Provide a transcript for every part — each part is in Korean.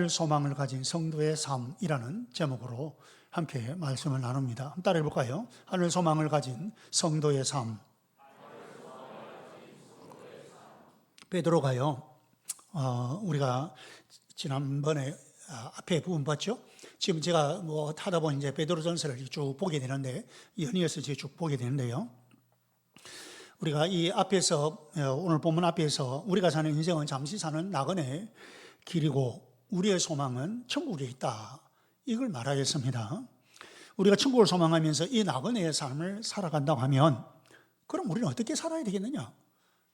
하늘 소망을 가진 성도의 삶이라는 제목으로 함께 말씀을 나눕니다. 한번 따라해 볼까요? 하늘 소망을 가진 성도의 삶. 베드로가요, 우리가 지난번에 앞에 부분 봤죠? 지금 제가 하다 보니 이제 베드로전서를 쭉 보게 되는데, 연이어서 쭉 보게 되는데요. 우리가 이 앞에서, 오늘 본문 앞에서 우리가 사는 인생은 잠시 사는 나그네 길이고 우리의 소망은 천국에 있다, 이걸 말하겠습니다. 우리가 천국을 소망하면서 이 나그네의 삶을 살아간다고 하면, 그럼 우리는 어떻게 살아야 되겠느냐?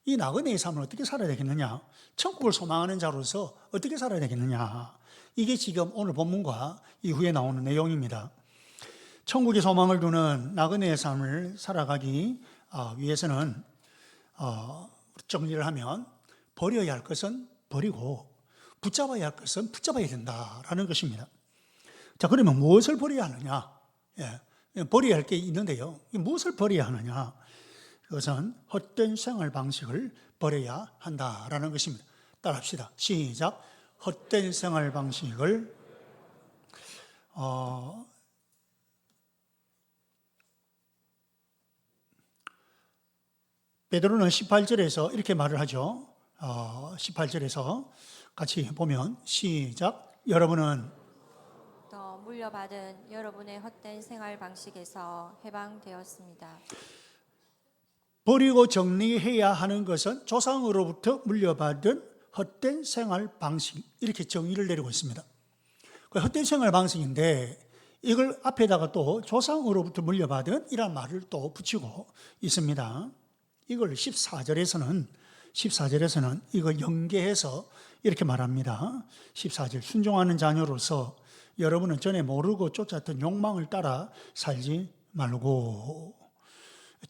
이 나그네의 삶을 어떻게 살아야 되겠느냐? 천국을 소망하는 자로서 어떻게 살아야 되겠느냐? 이게 지금 오늘 본문과 이후에 나오는 내용입니다. 천국의 소망을 두는 나그네의 삶을 살아가기 위해서는 정리를 하면, 버려야 할 것은 버리고 붙잡아야 할 것은 붙잡아야 된다라는 것입니다. 자, 그러면 무엇을 버려야 하느냐? 버려야 할 게 있는데요. 무엇을 버려야 하느냐? 그것은 헛된 생활 방식을 버려야 한다라는 것입니다. 따라합시다. 시작. 헛된 생활 방식을 베드로는 18절에서 이렇게 말을 하죠. 18절에서 같이 보면 시작. 여러분은 더 물려받은 여러분의 헛된 생활 방식에서 해방되었습니다. 버리고 정리해야 하는 것은 조상으로부터 물려받은 헛된 생활 방식, 이렇게 정의를 내리고 있습니다. 그 헛된 생활 방식인데, 이걸 앞에다가 또 조상으로부터 물려받은 이란 말을 또 붙이고 있습니다. 이걸 14절에서는 이걸 연계해서 이렇게 말합니다. 14절, 순종하는 자녀로서 여러분은 전에 모르고 쫓았던 욕망을 따라 살지 말고.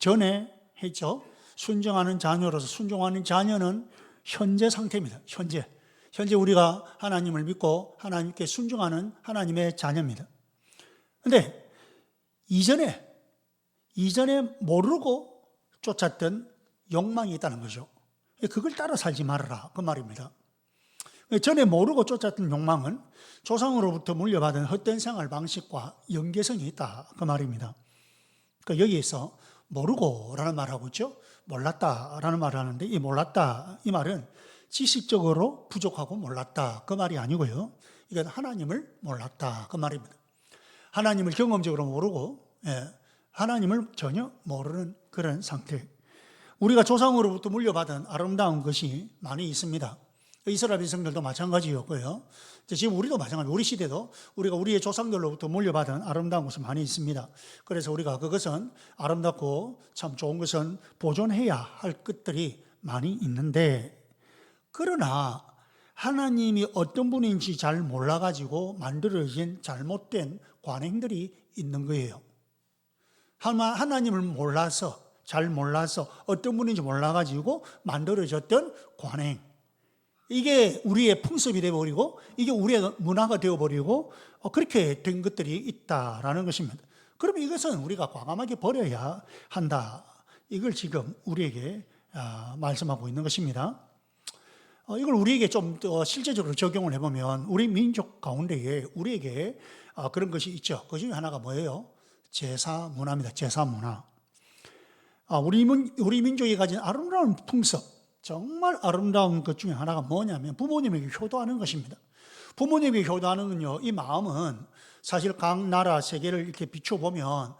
전에 했죠. 순종하는 자녀로서, 순종하는 자녀는 현재 상태입니다. 현재 우리가 하나님을 믿고 하나님께 순종하는 하나님의 자녀입니다. 그런데 이전에 모르고 쫓았던 욕망이 있다는 거죠. 그걸 따라 살지 말아라, 그 말입니다. 전에 모르고 쫓았던 욕망은 조상으로부터 물려받은 헛된 생활 방식과 연계성이 있다, 그 말입니다. 그러니까 여기에서 모르고라는 말하고 있죠. 몰랐다라는 말을 하는데, 이 몰랐다, 이 말은 지식적으로 부족하고 몰랐다, 그 말이 아니고요. 이건 하나님을 몰랐다, 그 말입니다. 하나님을 경험적으로 모르고, 하나님을 전혀 모르는 그런 상태. 우리가 조상으로부터 물려받은 아름다운 것이 많이 있습니다. 이스라엘 백성들도 마찬가지였고요. 지금 우리도 마찬가지입니다. 우리 시대도 우리가 우리의 조상들로부터 물려받은 아름다운 것은 많이 있습니다. 그래서 우리가 그것은 아름답고 참 좋은 것은 보존해야 할 것들이 많이 있는데, 그러나 하나님이 어떤 분인지 잘 몰라가지고 만들어진 잘못된 관행들이 있는 거예요. 하나님을 잘 몰라서 어떤 분인지 몰라가지고 만들어졌던 관행, 이게 우리의 풍습이 되어버리고 이게 우리의 문화가 되어버리고 그렇게 된 것들이 있다라는 것입니다. 그러면 이것은 우리가 과감하게 버려야 한다, 이걸 지금 우리에게 말씀하고 있는 것입니다. 이걸 우리에게 좀 더 실제적으로 적용을 해보면, 우리 민족 가운데에 우리에게 그런 것이 있죠. 그 중에 하나가 뭐예요? 제사 문화입니다. 제사 문화. 우리 민족이 가진 아름다운 풍습, 정말 아름다운 것 중에 하나가 뭐냐면 부모님에게 효도하는 것입니다. 부모님에게 효도하는 건요, 이 마음은 사실 각 나라 세계를 이렇게 비춰보면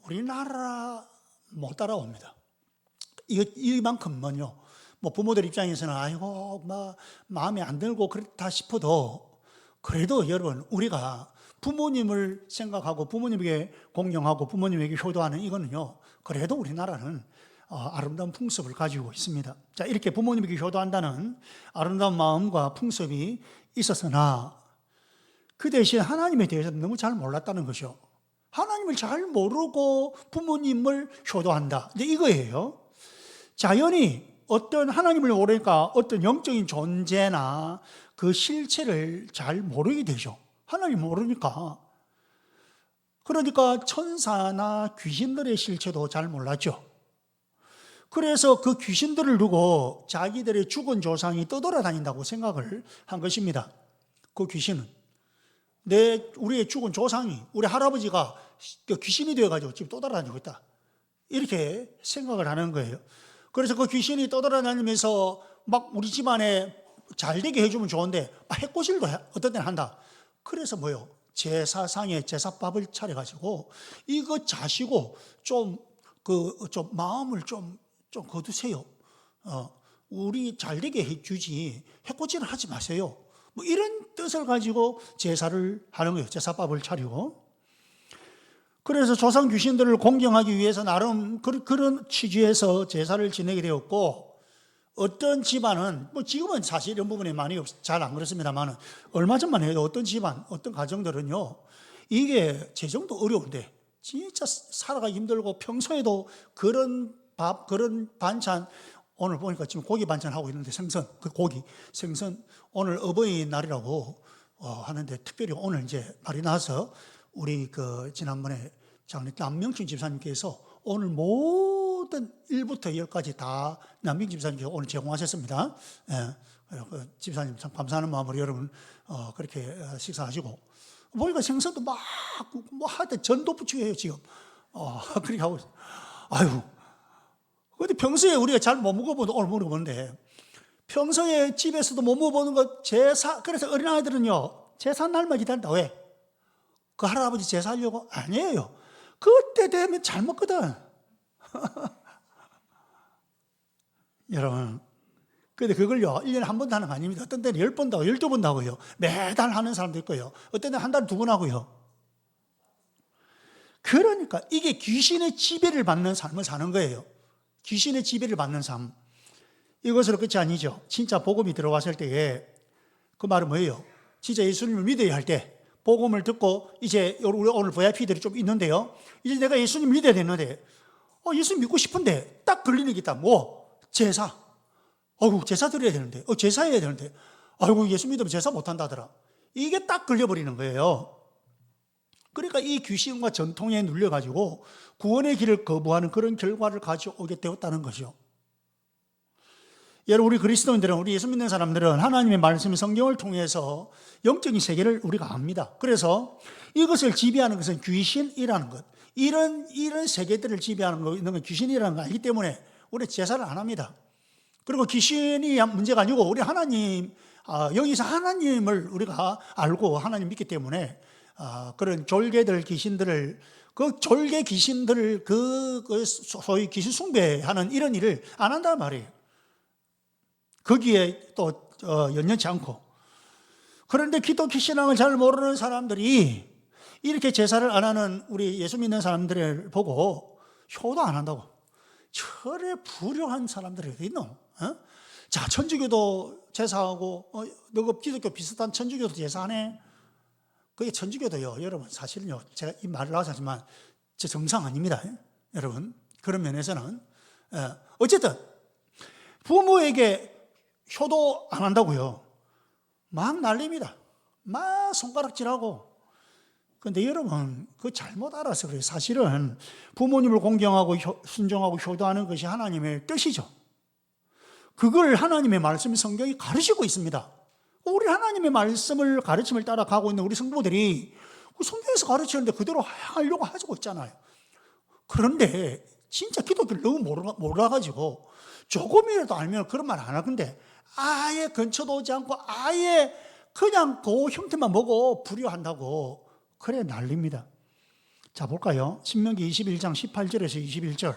우리나라 못 따라옵니다. 이만큼은요, 부모들 입장에서는 아이고 마음에 안 들고 그렇다 싶어도, 그래도 여러분, 우리가 부모님을 생각하고 부모님에게 공경하고 부모님에게 효도하는 이거는요, 그래도 우리나라는 아름다운 풍습을 가지고 있습니다. 자, 이렇게 부모님에게 효도한다는 아름다운 마음과 풍습이 있었으나 그 대신 하나님에 대해서 너무 잘 몰랐다는 것이죠. 하나님을 잘 모르고 부모님을 효도한다, 이제 이거예요. 자연히 어떤 하나님을 모르니까 어떤 영적인 존재나 그 실체를 잘 모르게 되죠. 하나님 모르니까. 그러니까 천사나 귀신들의 실체도 잘 몰랐죠. 그래서 그 귀신들을 두고 자기들의 죽은 조상이 떠돌아다닌다고 생각을 한 것입니다. 그 귀신은 우리의 죽은 조상이, 우리 할아버지가 귀신이 되어가지고 지금 떠돌아다니고 있다, 이렇게 생각을 하는 거예요. 그래서 그 귀신이 떠돌아다니면서 막 우리 집안에 잘 되게 해주면 좋은데 해코지도 어떤 때는 한다. 그래서 뭐요? 제사상에 제사밥을 차려가지고 이거 자시고 좀 마음을 좀 거두세요. 우리 잘 되게 해주지 해코지는 하지 마세요. 뭐 이런 뜻을 가지고 제사를 하는 거예요. 제사밥을 차리고. 그래서 조상 귀신들을 공경하기 위해서 나름 그런 취지에서 제사를 지내게 되었고, 어떤 집안은 뭐 지금은 사실 이런 부분에 많이 잘 안 그렇습니다만 얼마 전만 해도 어떤 집안, 어떤 가정들은요, 이게 재정도 어려운데 진짜 살아가기 힘들고 평소에도 그런 밥, 그런 반찬, 오늘 보니까 지금 고기 반찬 하고 있는데 생선, 그 고기, 생선, 오늘 어버이날이라고 하는데 특별히 오늘 이제 말이 나서 우리 지난번에 장례 남명춘 집사님께서 오늘 모든 1부터 10까지 다 남명춘 집사님께서 오늘 제공하셨습니다. 예, 집사님 참 감사하는 마음으로 여러분 그렇게 식사하시고, 보니까 생선도 막 뭐 하되 전도 부치고 해요 지금. 그렇게 하고 있어요. 아유, 근데 평소에 우리가 잘 못 먹어보는데 오늘 먹어보는데, 평소에 집에서도 못 먹어보는 거 제사, 그래서 어린아이들은요 제사 날만 기다린다. 왜? 그 할아버지 제사하려고? 아니에요. 그때 되면 잘 먹거든. 여러분, 근데 그걸요 1년에 한 번도 하는 거 아닙니다. 어떤 때는 10번도 하고 12번도 하고요, 매달 하는 사람도 있고요, 어떤 때는 한 달에 2번 하고요. 그러니까 이게 귀신의 지배를 받는 삶을 사는 거예요. 귀신의 지배를 받는 삶. 이것으로 끝이 아니죠. 진짜 복음이 들어왔을 때에 그 말은 뭐예요? 진짜 예수님을 믿어야 할 때, 복음을 듣고 이제 우리 오늘 VIP들이 좀 있는데요, 이제 내가 예수님 믿어야 되는데 예수님 믿고 싶은데 딱 걸리는 게 있다. 뭐? 제사. 제사 드려야 되는데, 제사해야 되는데, 예수 믿으면 제사 못한다더라. 이게 딱 걸려버리는 거예요. 그러니까 이 귀신과 전통에 눌려가지고 구원의 길을 거부하는 그런 결과를 가져오게 되었다는 것이죠. 여러분, 우리 그리스도인들은, 우리 예수 믿는 사람들은 하나님의 말씀, 성경을 통해서 영적인 세계를 우리가 압니다. 그래서 이것을 지배하는 것은 귀신이라는 것, 이런 세계들을 지배하는 거, 있는 건 귀신이라는 걸 알기 때문에 우리 제사를 안 합니다. 그리고 귀신이 문제가 아니고 우리 하나님, 여기서 하나님을 우리가 알고 하나님 믿기 때문에 그런 졸개들 귀신들을, 그 졸개 귀신들을 소위 귀신 숭배하는 이런 일을 안 한단 말이에요. 거기에 또 연연치 않고. 그런데 기독교 신앙을 잘 모르는 사람들이 이렇게 제사를 안 하는 우리 예수 믿는 사람들을 보고 효도 안 한다고. 철에 불효한 사람들이 어디 있노? 자, 천주교도 제사하고 너가 기독교 비슷한 천주교도 제사하네. 그게 천주교도요, 여러분 사실은요, 제가 이 말을 나와서 하지만 제 정상 아닙니다. 여러분, 그런 면에서는 어쨌든 부모에게 효도 안 한다고요, 막 난립니다. 막 손가락질하고. 근데 여러분, 그거 잘못 알아서 그래요. 사실은 부모님을 공경하고 순종하고 효도하는 것이 하나님의 뜻이죠. 그걸 하나님의 말씀, 성경이 가르치고 있습니다. 우리 하나님의 말씀을, 가르침을 따라가고 있는 우리 성도들이 성경에서 가르치는데 그대로 하려고 하고 있잖아요. 그런데 진짜 기독교를 너무 몰라가지고 조금이라도 알면 그런 말 안 할 건데, 아예 근처도 오지 않고 아예 그냥 그 형태만 보고 불효한다고 그래 난립니다. 자, 볼까요? 신명기 21장 18절에서 21절.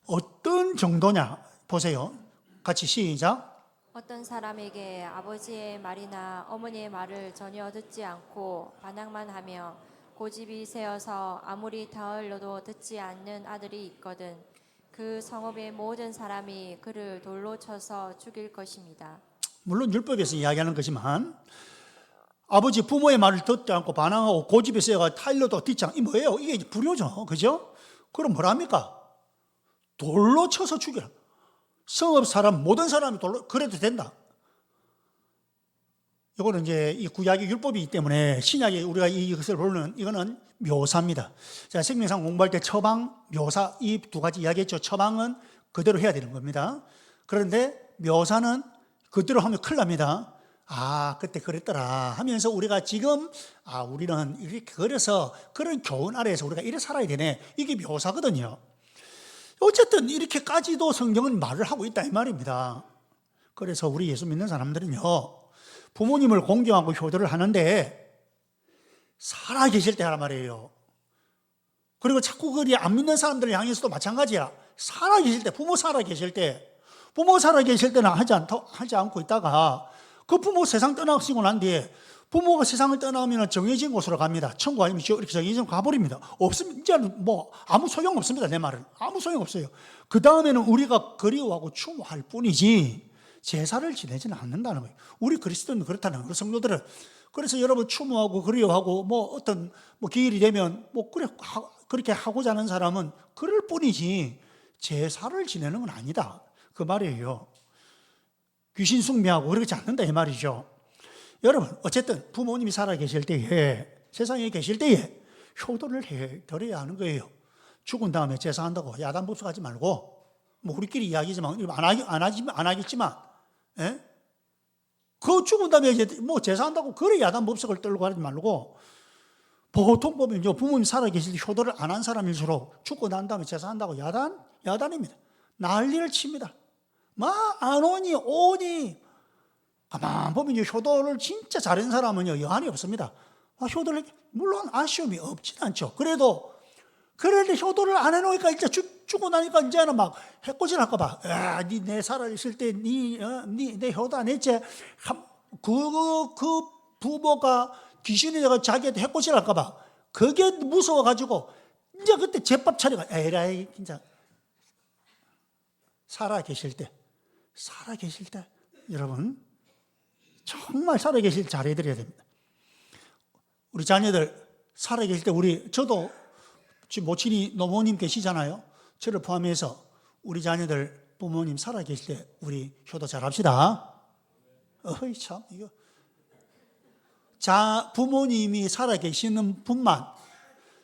어떤 정도냐 보세요. 같이 시작. 어떤 사람에게 아버지의 말이나 어머니의 말을 전혀 듣지 않고 반항만 하며 고집이 세어서 아무리 타흘러도 듣지 않는 아들이 있거든 그 성읍의 모든 사람이 그를 돌로 쳐서 죽일 것입니다. 물론 율법에서 이야기하는 거지만, 아버지 부모의 말을 듣지 않고 반항하고 고집이 세어가 타흘러도 듣지 않고, 이 뭐예요? 이게 불효죠, 그죠? 그럼 뭐랍니까? 돌로 쳐서 죽여라. 성읍 사람, 모든 사람이 돌로, 그래도 된다. 이거는 이제 이 구약의 율법이기 때문에 신약에 우리가 이것을 보는, 이거는 묘사입니다. 자, 생명상 공부할 때 처방, 묘사, 이 두 가지 이야기했죠. 처방은 그대로 해야 되는 겁니다. 그런데 묘사는 그대로 하면 큰일 납니다. 아, 그때 그랬더라 하면서 우리가 지금 우리는 이렇게 그래서 그런 교훈 아래에서 우리가 이래 살아야 되네. 이게 묘사거든요. 어쨌든 이렇게까지도 성경은 말을 하고 있다 이 말입니다. 그래서 우리 예수 믿는 사람들은요, 부모님을 공경하고 효도를 하는데 살아 계실 때 하란 말이에요. 그리고 자꾸 그리 안 믿는 사람들을 향해서도 마찬가지야. 살아 계실 때, 부모 살아 계실 때는 하지 않고 있다가 그 부모 세상 떠나시고 난 뒤에 부모가 세상을 떠나면 정해진 곳으로 갑니다. 천국 아니면 지옥 이렇게 정해진 곳 가버립니다. 없으면 이제는 뭐 아무 소용 없습니다. 내 말은 아무 소용 없어요. 그 다음에는 우리가 그리워하고 추모할 뿐이지 제사를 지내지는 않는다는 거예요. 우리 그리스도는 그렇다는 거예요. 성도들은. 그래서 여러분 추모하고 그리워하고 뭐 어떤 뭐 기일이 되면 뭐 그렇게 하고자 하는 사람은 그럴 뿐이지 제사를 지내는 건 아니다. 그 말이에요. 귀신 숭배하고 그렇지 않는다 이 말이죠. 여러분 어쨌든 부모님이 살아계실 때에 세상에 계실 때에 효도를 해드려야 하는 거예요. 죽은 다음에 제사한다고 야단법석하지 말고 뭐 우리끼리 이야기지만 안 하겠지만 그 죽은 다음에 이제 뭐 제사한다고 그래 야단법석을 떨고 하지 말고 보통 보면요 부모님 살아계실 때 효도를 안 한 사람일수록 죽고 난 다음에 제사한다고 야단입니다. 난리를 칩니다. 막 안 오니 가만 보면 효도를 진짜 잘하는 사람은요 여한이 없습니다. 효도를 물론 아쉬움이 없진 않죠. 그래도 효도를 안 해놓으니까 이제 죽고 나니까 이제는 막 해코지를 할까봐. 내 살아있을 때 내 효도 안 했지. 그 부모가 귀신이 되가 자기한테 해코지를 할까봐. 그게 무서워가지고 이제 그때 제밥 차리가 에라이 진짜 살아계실 때 여러분 정말 살아계실 때 잘해드려야 됩니다. 우리 자녀들 살아계실 때 저도 지금 모친이 노모님 계시잖아요. 저를 포함해서 우리 자녀들 부모님 살아계실 때 우리 효도 잘합시다. 어이 참 이거 부모님이 살아계시는 분만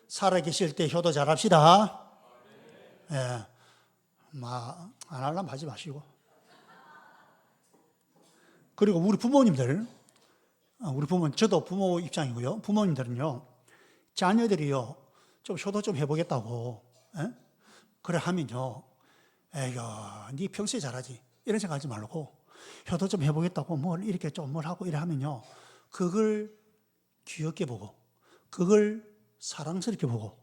살아계실 때 효도 잘합시다. 예, 안 하려면 하지 마시고. 그리고 우리 부모님들, 저도 부모 입장이고요. 부모님들은요, 자녀들이요, 좀 효도 좀 해보겠다고, 그래 하면요, 에이구, 네 평소에 잘하지. 이런 생각하지 말고, 효도 좀 해보겠다고 뭘 하고 이래 하면요, 그걸 귀엽게 보고, 그걸 사랑스럽게 보고,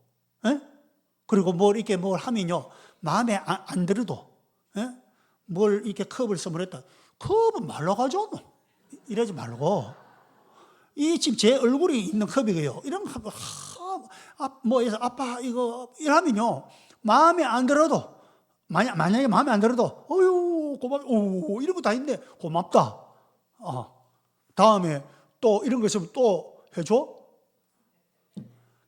그리고 뭘 하면요, 마음에 안 들어도, 뭘 이렇게 컵을 선물했다. 컵은 말로 가져. 이러지 말고. 지금 제 얼굴이 있는 컵이고요. 이런 거, 아빠, 이러면요. 마음에 안 들어도, 만약에 마음에 안 들어도, 어휴, 이런 거 다 있는데, 고맙다. 다음에 또 이런 거 있으면 또 해줘?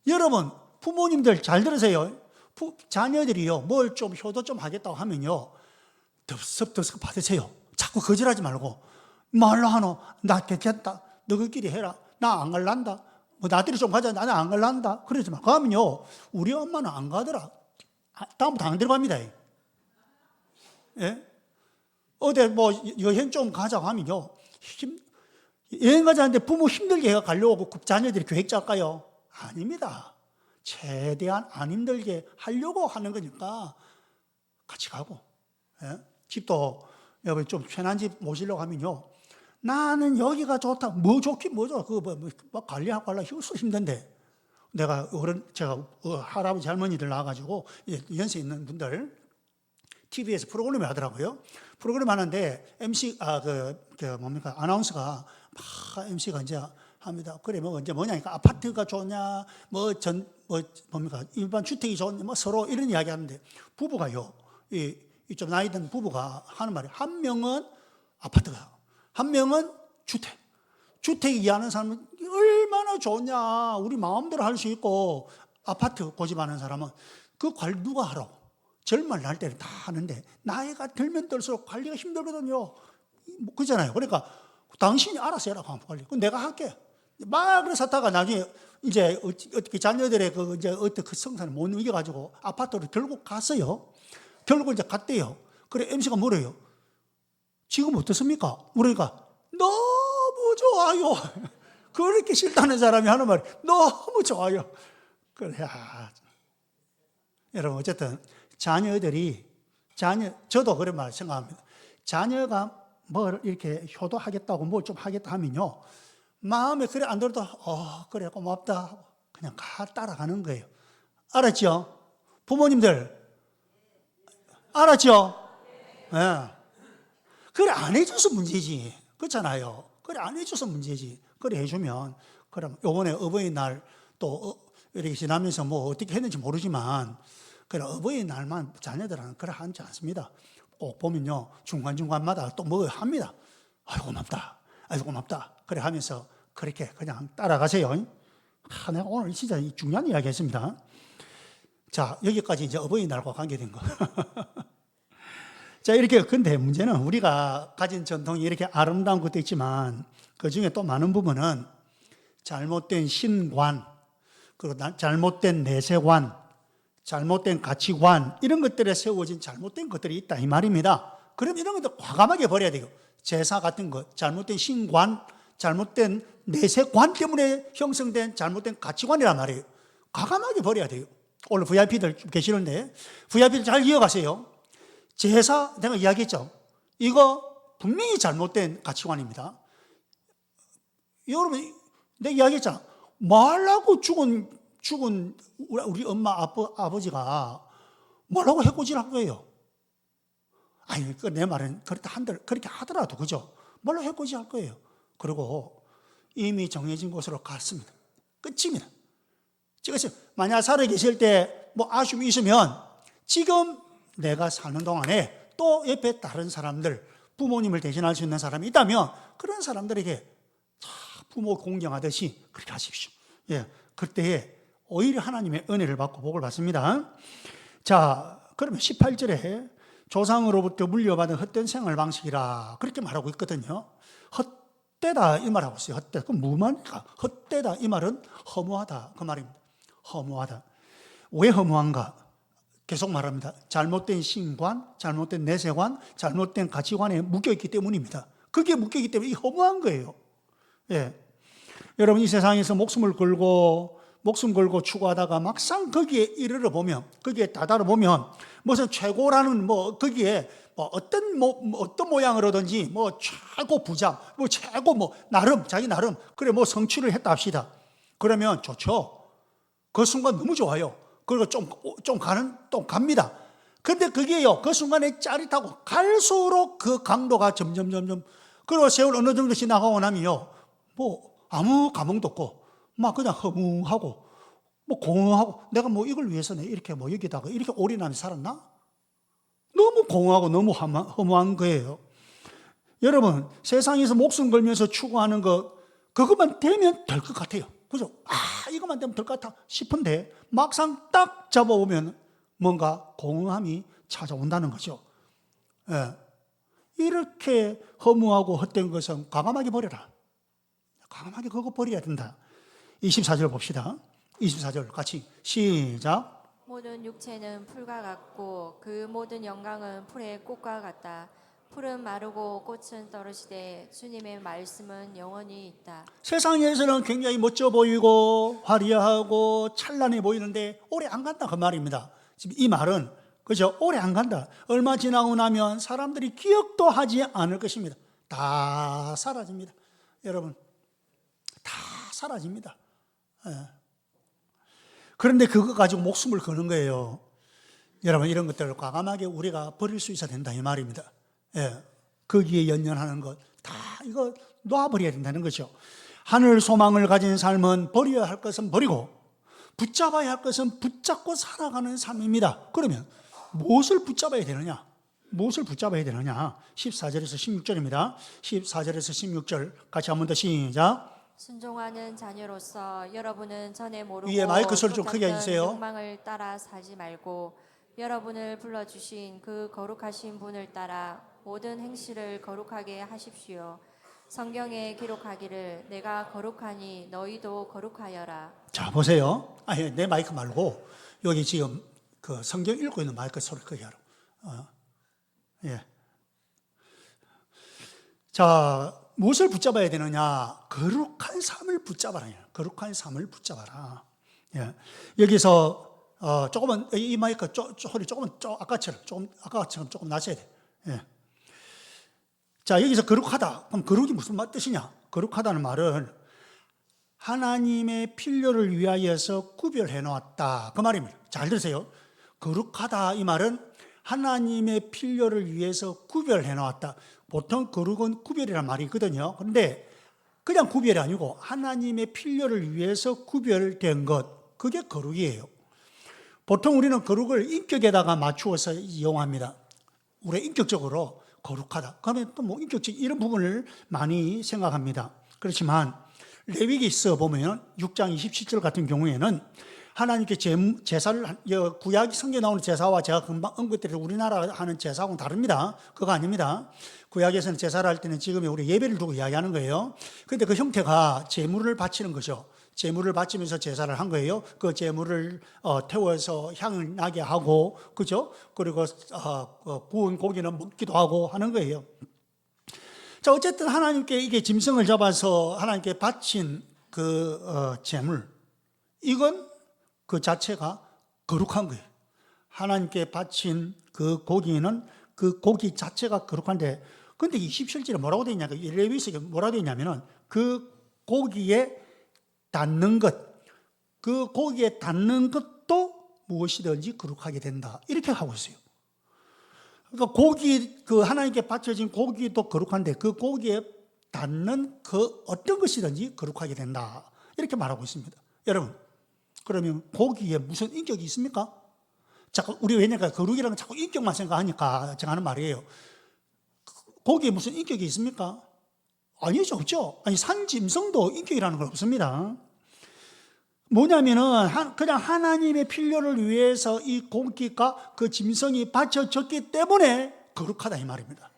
여러분, 부모님들 잘 들으세요. 자녀들이요, 뭘 좀 효도 좀 하겠다고 하면요. 덥석 받으세요. 자꾸 거절하지 말고 말로 하노 나 괜찮다 너희끼리 해라 나 안 갈란다 뭐 나들이 좀 가자 나는 안 갈란다 그러지 마. 가면요 우리 엄마는 안 가더라. 다음부터 안 들어갑니다. 예? 어디 뭐 여행 좀 가자고 하면요 여행 가자는데 부모 힘들게 가려고 자녀들이 계획 짤까요? 아닙니다. 최대한 안 힘들게 하려고 하는 거니까 같이 가고. 집도 여러분 좀 편한 집 모시려고 하면요. 나는 여기가 좋다. 뭐 좋긴 뭐죠. 그거 뭐 관리하고 하려고 힘든데. 제가 할아버지 할머니들 나와가지고 연세 있는 분들 TV에서 프로그램을 하더라고요. 프로그램 하는데 MC 아나운서가 막 MC가 이제 합니다. 그래 뭐 이제 뭐냐니까 아파트가 좋냐 일반 주택이 좋냐 뭐 서로 이런 이야기 하는데 부부가요. 좀 나이 든 부부가 하는 말이 한 명은 아파트가 한 명은 주택 이해하는 사람은 얼마나 좋냐 우리 마음대로 할 수 있고 아파트 고집하는 사람은 그 관리 누가 하라고 젊은 날 때는 다 하는데 나이가 들면 들수록 관리가 힘들거든요. 그잖아요. 그러니까 당신이 알아서 해라 관리. 그럼 내가 할게. 막 그래서 하다가 나중에 이제 어떻게 자녀들의 그 성산을 못 이겨가지고 아파트로 결국 갔어요. 결국 이제 갔대요. 그래 MC가 뭐래요? 지금 어떻습니까? 그러니까 너무 너무 좋아요. 그렇게 싫다는 사람이 하는 말이 너무 좋아요. 그래, 여러분, 어쨌든 저도 그런 말 생각합니다. 자녀가 뭘 이렇게 효도하겠다고 뭘 좀 하겠다 하면요, 마음에 그래 안 들어도 그래 고맙다 그냥 따라가는 거예요. 알았죠? 부모님들 알았죠? 예. 그래 안 해줘서 문제지. 그렇잖아요. 그래 안 해줘서 문제지. 그래 해주면, 그럼 요번에 어버이날 또 이렇게 지나면서 뭐 어떻게 했는지 모르지만, 그래 어버이날만 자녀들은 그래 하지 않습니다. 꼭 보면요, 중간중간마다 또 뭐 합니다. 아이고 고맙다, 아이고 고맙다 그래 하면서 그렇게 그냥 따라가세요. 내가 오늘 진짜 중요한 이야기 했습니다. 자, 여기까지 이제 어버이날과 관계된 거. 자, 이렇게, 근데 문제는 우리가 가진 전통이 이렇게 아름다운 것도 있지만, 그 중에 또 많은 부분은 잘못된 신관, 그리고 잘못된 내세관, 잘못된 가치관, 이런 것들에 세워진 잘못된 것들이 있다, 이 말입니다. 그럼 이런 것들 과감하게 버려야 돼요. 제사 같은 것, 잘못된 신관, 잘못된 내세관 때문에 형성된 잘못된 가치관이란 말이에요. 과감하게 버려야 돼요. 오늘 VIP들 계시는데, VIP들 잘 이어가세요. 제사, 내가 이야기했죠. 이거 분명히 잘못된 가치관입니다. 여러분, 내가 이야기했잖아. 말라고 죽은 우리 엄마, 아버지가 뭐라고 해코지를 한 거예요. 아니, 내 말은 그렇게 하더라도, 그죠? 뭘로 해코지 할 거예요. 그리고 이미 정해진 곳으로 갔습니다. 끝입니다. 지금 만약 살아계실 때 뭐 아쉬움이 있으면 지금 내가 사는 동안에 또 옆에 다른 사람들, 부모님을 대신할 수 있는 사람이 있다면 그런 사람들에게 부모 공경하듯이 그렇게 하십시오. 예, 그때에 오히려 하나님의 은혜를 받고 복을 받습니다. 자, 그러면 18절에 조상으로부터 물려받은 헛된 생활 방식이라 그렇게 말하고 있거든요. 헛되다 이 말하고 있어요. 헛되. 그럼 무엇입니까? 헛되다 이 말은 허무하다 그 말입니다. 허무하다. 왜 허무한가? 계속 말합니다. 잘못된 신관, 잘못된 내세관, 잘못된 가치관에 묶여있기 때문입니다. 그게 묶여있기 때문에 이 허무한 거예요. 예. 여러분, 이 세상에서 목숨 걸고 추구하다가 막상 거기에 이르러 보면, 거기에 다다르 보면, 무슨 최고라는 거기에 어떤 모양으로든지 최고 부자, 최고 자기 나름, 그래 성취를 했다 합시다. 그러면 좋죠. 그 순간 너무 좋아요. 그리고 좀 갑니다. 근데 그게요, 그 순간에 짜릿하고 갈수록 그 강도가 점점, 그리고 세월 어느 정도 지나가고 나면요, 아무 감흥도 없고, 그냥 허무하고, 공허하고, 내가 이걸 위해서 이렇게 여기다가 이렇게 올인하며 살았나? 너무 공허하고 너무 허무한 거예요. 여러분, 세상에서 목숨 걸면서 추구하는 그것만 되면 될 것 같아요. 그죠? 이것만 되면 될 것 같아 싶은데 막상 딱 잡아보면 뭔가 공허함이 찾아온다는 거죠. 예. 이렇게 허무하고 헛된 것은 과감하게 버려라. 과감하게 그거 버려야 된다. 24절 봅시다. 24절 같이 시작. 모든 육체는 풀과 같고 그 모든 영광은 풀의 꽃과 같다. 풀은 마르고 꽃은 떨어지되 주님의 말씀은 영원히 있다. 세상에서는 굉장히 멋져 보이고 화려하고 찬란해 보이는데 오래 안 간다 그 말입니다. 지금 이 말은 그죠? 오래 안 간다. 얼마 지나고 나면 사람들이 기억도 하지 않을 것입니다. 다 사라집니다. 여러분, 다 사라집니다. 예. 그런데 그거 가지고 목숨을 거는 거예요. 여러분, 이런 것들을 과감하게 우리가 버릴 수 있어야 된다 이 말입니다. 예, 거기에 연연하는 것 다 이거 놔버려야 된다는 거죠. 하늘 소망을 가진 삶은 버려야 할 것은 버리고 붙잡아야 할 것은 붙잡고 살아가는 삶입니다. 그러면 무엇을 붙잡아야 되느냐? 무엇을 붙잡아야 되느냐? 14절에서 16절입니다. 14절에서 16절 같이 한 번 더 시작. 순종하는 자녀로서 여러분은 전에 모르고 위에 마이크 소리 좀 크게 해주세요. 욕망을 따라 살지 말고 여러분을 불러주신 그 거룩하신 분을 따라 모든 행실을 거룩하게 하십시오. 성경에 기록하기를 내가 거룩하니 너희도 거룩하여라. 자, 보세요. 내 마이크 말고 여기 지금 그 성경 읽고 있는 마이크 소리 크게 하라. 예. 자, 무엇을 붙잡아야 되느냐? 거룩한 삶을 붙잡아라. 거룩한 삶을 붙잡아라. 예. 여기서 조금은 이 마이크 소리 조금은 아까처럼 조금 낮춰야 돼. 예. 자, 여기서 거룩하다. 그럼 거룩이 무슨 뜻이냐? 거룩하다는 말은 하나님의 필요를 위하여서 구별해 놓았다. 그 말입니다. 잘 들으세요. 거룩하다 이 말은 하나님의 필요를 위해서 구별해 놓았다. 보통 거룩은 구별이라는 말이 있거든요. 그런데 그냥 구별이 아니고 하나님의 필요를 위해서 구별된 것, 그게 거룩이에요. 보통 우리는 거룩을 인격에다가 맞추어서 이용합니다. 우리 인격적으로 거룩하다. 그러면 또 뭐 인격적 이런 부분을 많이 생각합니다. 그렇지만 레위기서 보면 6장 27절 같은 경우에는 하나님께 제사를 구약 성경에 나오는 제사와 제가 금방 언급드린 우리나라 하는 제사하고는 다릅니다. 그거 아닙니다. 구약에서는 제사를 할 때는 지금의 우리 예배를 두고 이야기하는 거예요. 그런데 그 형태가 제물을 바치는 거죠. 제물을 바치면서 제사를 한 거예요. 그 제물을 태워서 향을 나게 하고, 그죠? 그리고 구운 고기는 먹기도 하고 하는 거예요. 자, 어쨌든 하나님께 이게 짐승을 잡아서 하나님께 바친 그 제물, 이건 그 자체가 거룩한 거예요. 하나님께 바친 그 고기는 그 고기 자체가 거룩한데, 근데 27절에 뭐라고 되어 있냐면, 레위기서에 뭐라고 되어 있냐면은 그 고기에 닿는 것, 그 고기에 닿는 것도 무엇이든지 거룩하게 된다. 이렇게 하고 있어요. 그러니까 그 하나님께 바쳐진 고기도 거룩한데 그 고기에 닿는 그 어떤 것이든지 거룩하게 된다. 이렇게 말하고 있습니다. 여러분, 그러면 고기에 무슨 인격이 있습니까? 자꾸 우리 왜냐면 거룩이라는 자꾸 인격만 생각하니까 제가 하는 말이에요. 고기에 무슨 인격이 있습니까? 아니죠, 없죠. 아니, 산짐승도 인격이라는 건 없습니다. 뭐냐면은 그냥 하나님의 필요를 위해서 이 고기가 그 짐승이 바쳐졌기 때문에 거룩하다 이 말입니다.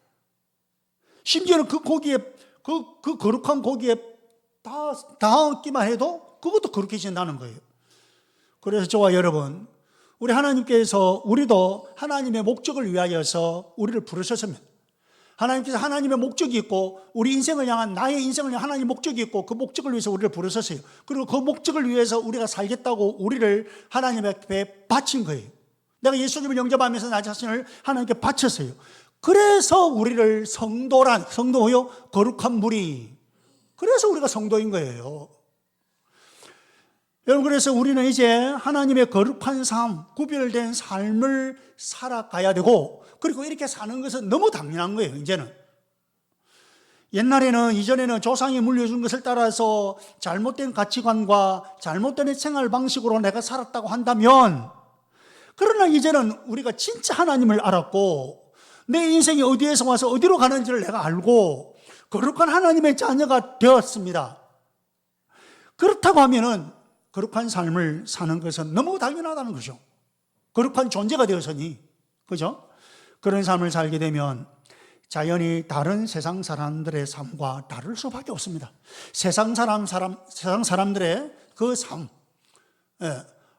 심지어는 그 고기에 그 거룩한 고기에 다 닿기만 해도 그것도 거룩해진다는 거예요. 그래서 저와 여러분, 우리 하나님께서 우리도 하나님의 목적을 위하여서 우리를 부르셨습니다. 하나님께서 하나님의 목적이 있고 우리 인생을 향한 나의 인생을 향한 하나님의 목적이 있고 그 목적을 위해서 우리를 부르셨어요. 그리고 그 목적을 위해서 우리가 살겠다고 우리를 하나님 앞에 바친 거예요. 내가 예수님을 영접하면서 나 자신을 하나님께 바쳤어요. 그래서 우리를 성도요? 거룩한 무리. 그래서 우리가 성도인 거예요. 여러분, 그래서 우리는 이제 하나님의 거룩한 삶, 구별된 삶을 살아가야 되고, 그리고 이렇게 사는 것은 너무 당연한 거예요, 이제는. 이전에는 조상이 물려준 것을 따라서 잘못된 가치관과 잘못된 생활 방식으로 내가 살았다고 한다면, 그러나 이제는 우리가 진짜 하나님을 알았고, 내 인생이 어디에서 와서 어디로 가는지를 내가 알고, 거룩한 하나님의 자녀가 되었습니다. 그렇다고 하면은, 거룩한 삶을 사는 것은 너무 당연하다는 거죠. 거룩한 존재가 되었으니, 그죠? 그런 삶을 살게 되면 자연히 다른 세상 사람들의 삶과 다를 수밖에 없습니다. 세상 사람들의 그 삶,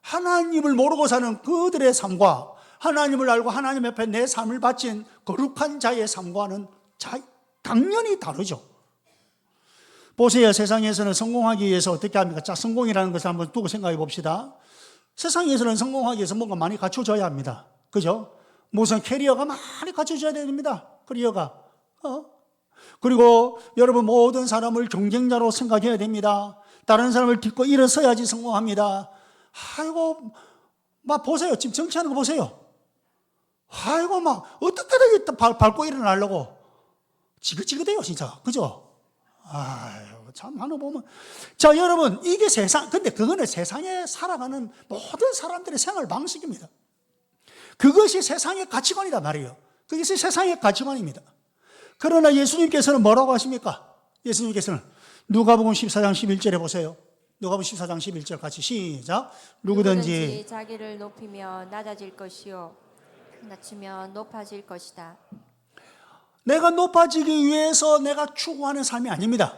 하나님을 모르고 사는 그들의 삶과 하나님을 알고 하나님 앞에 내 삶을 바친 거룩한 자의 삶과는 당연히 다르죠. 보세요. 세상에서는 성공하기 위해서 어떻게 합니까? 자, 성공이라는 것을 한번 두고 생각해 봅시다. 세상에서는 성공하기 위해서 뭔가 많이 갖춰져야 합니다. 그죠? 무슨 캐리어가 많이 갖춰져야 됩니다. 캐리어가. 그리고 여러분, 모든 사람을 경쟁자로 생각해야 됩니다. 다른 사람을 딛고 일어서야지 성공합니다. 아이고, 막 보세요. 지금 정치하는 거 보세요. 아이고, 막 어떻게든 밟고 일어나려고 지긋지긋해요, 진짜. 그죠? 아유, 참, 하나 보면. 자, 여러분, 이게 근데 그거는 세상에 살아가는 모든 사람들의 생활 방식입니다. 그것이 세상의 가치관이다 말이에요. 그것이 세상의 가치관입니다. 그러나 예수님께서는 뭐라고 하십니까? 예수님께서는 누가복음 14장 11절에 보세요. 누가복음 14장 11절 같이 시작. 누구든지 자기를 높이면 낮아질 것이요 낮추면 높아질 것이다. 내가 높아지기 위해서 내가 추구하는 삶이 아닙니다.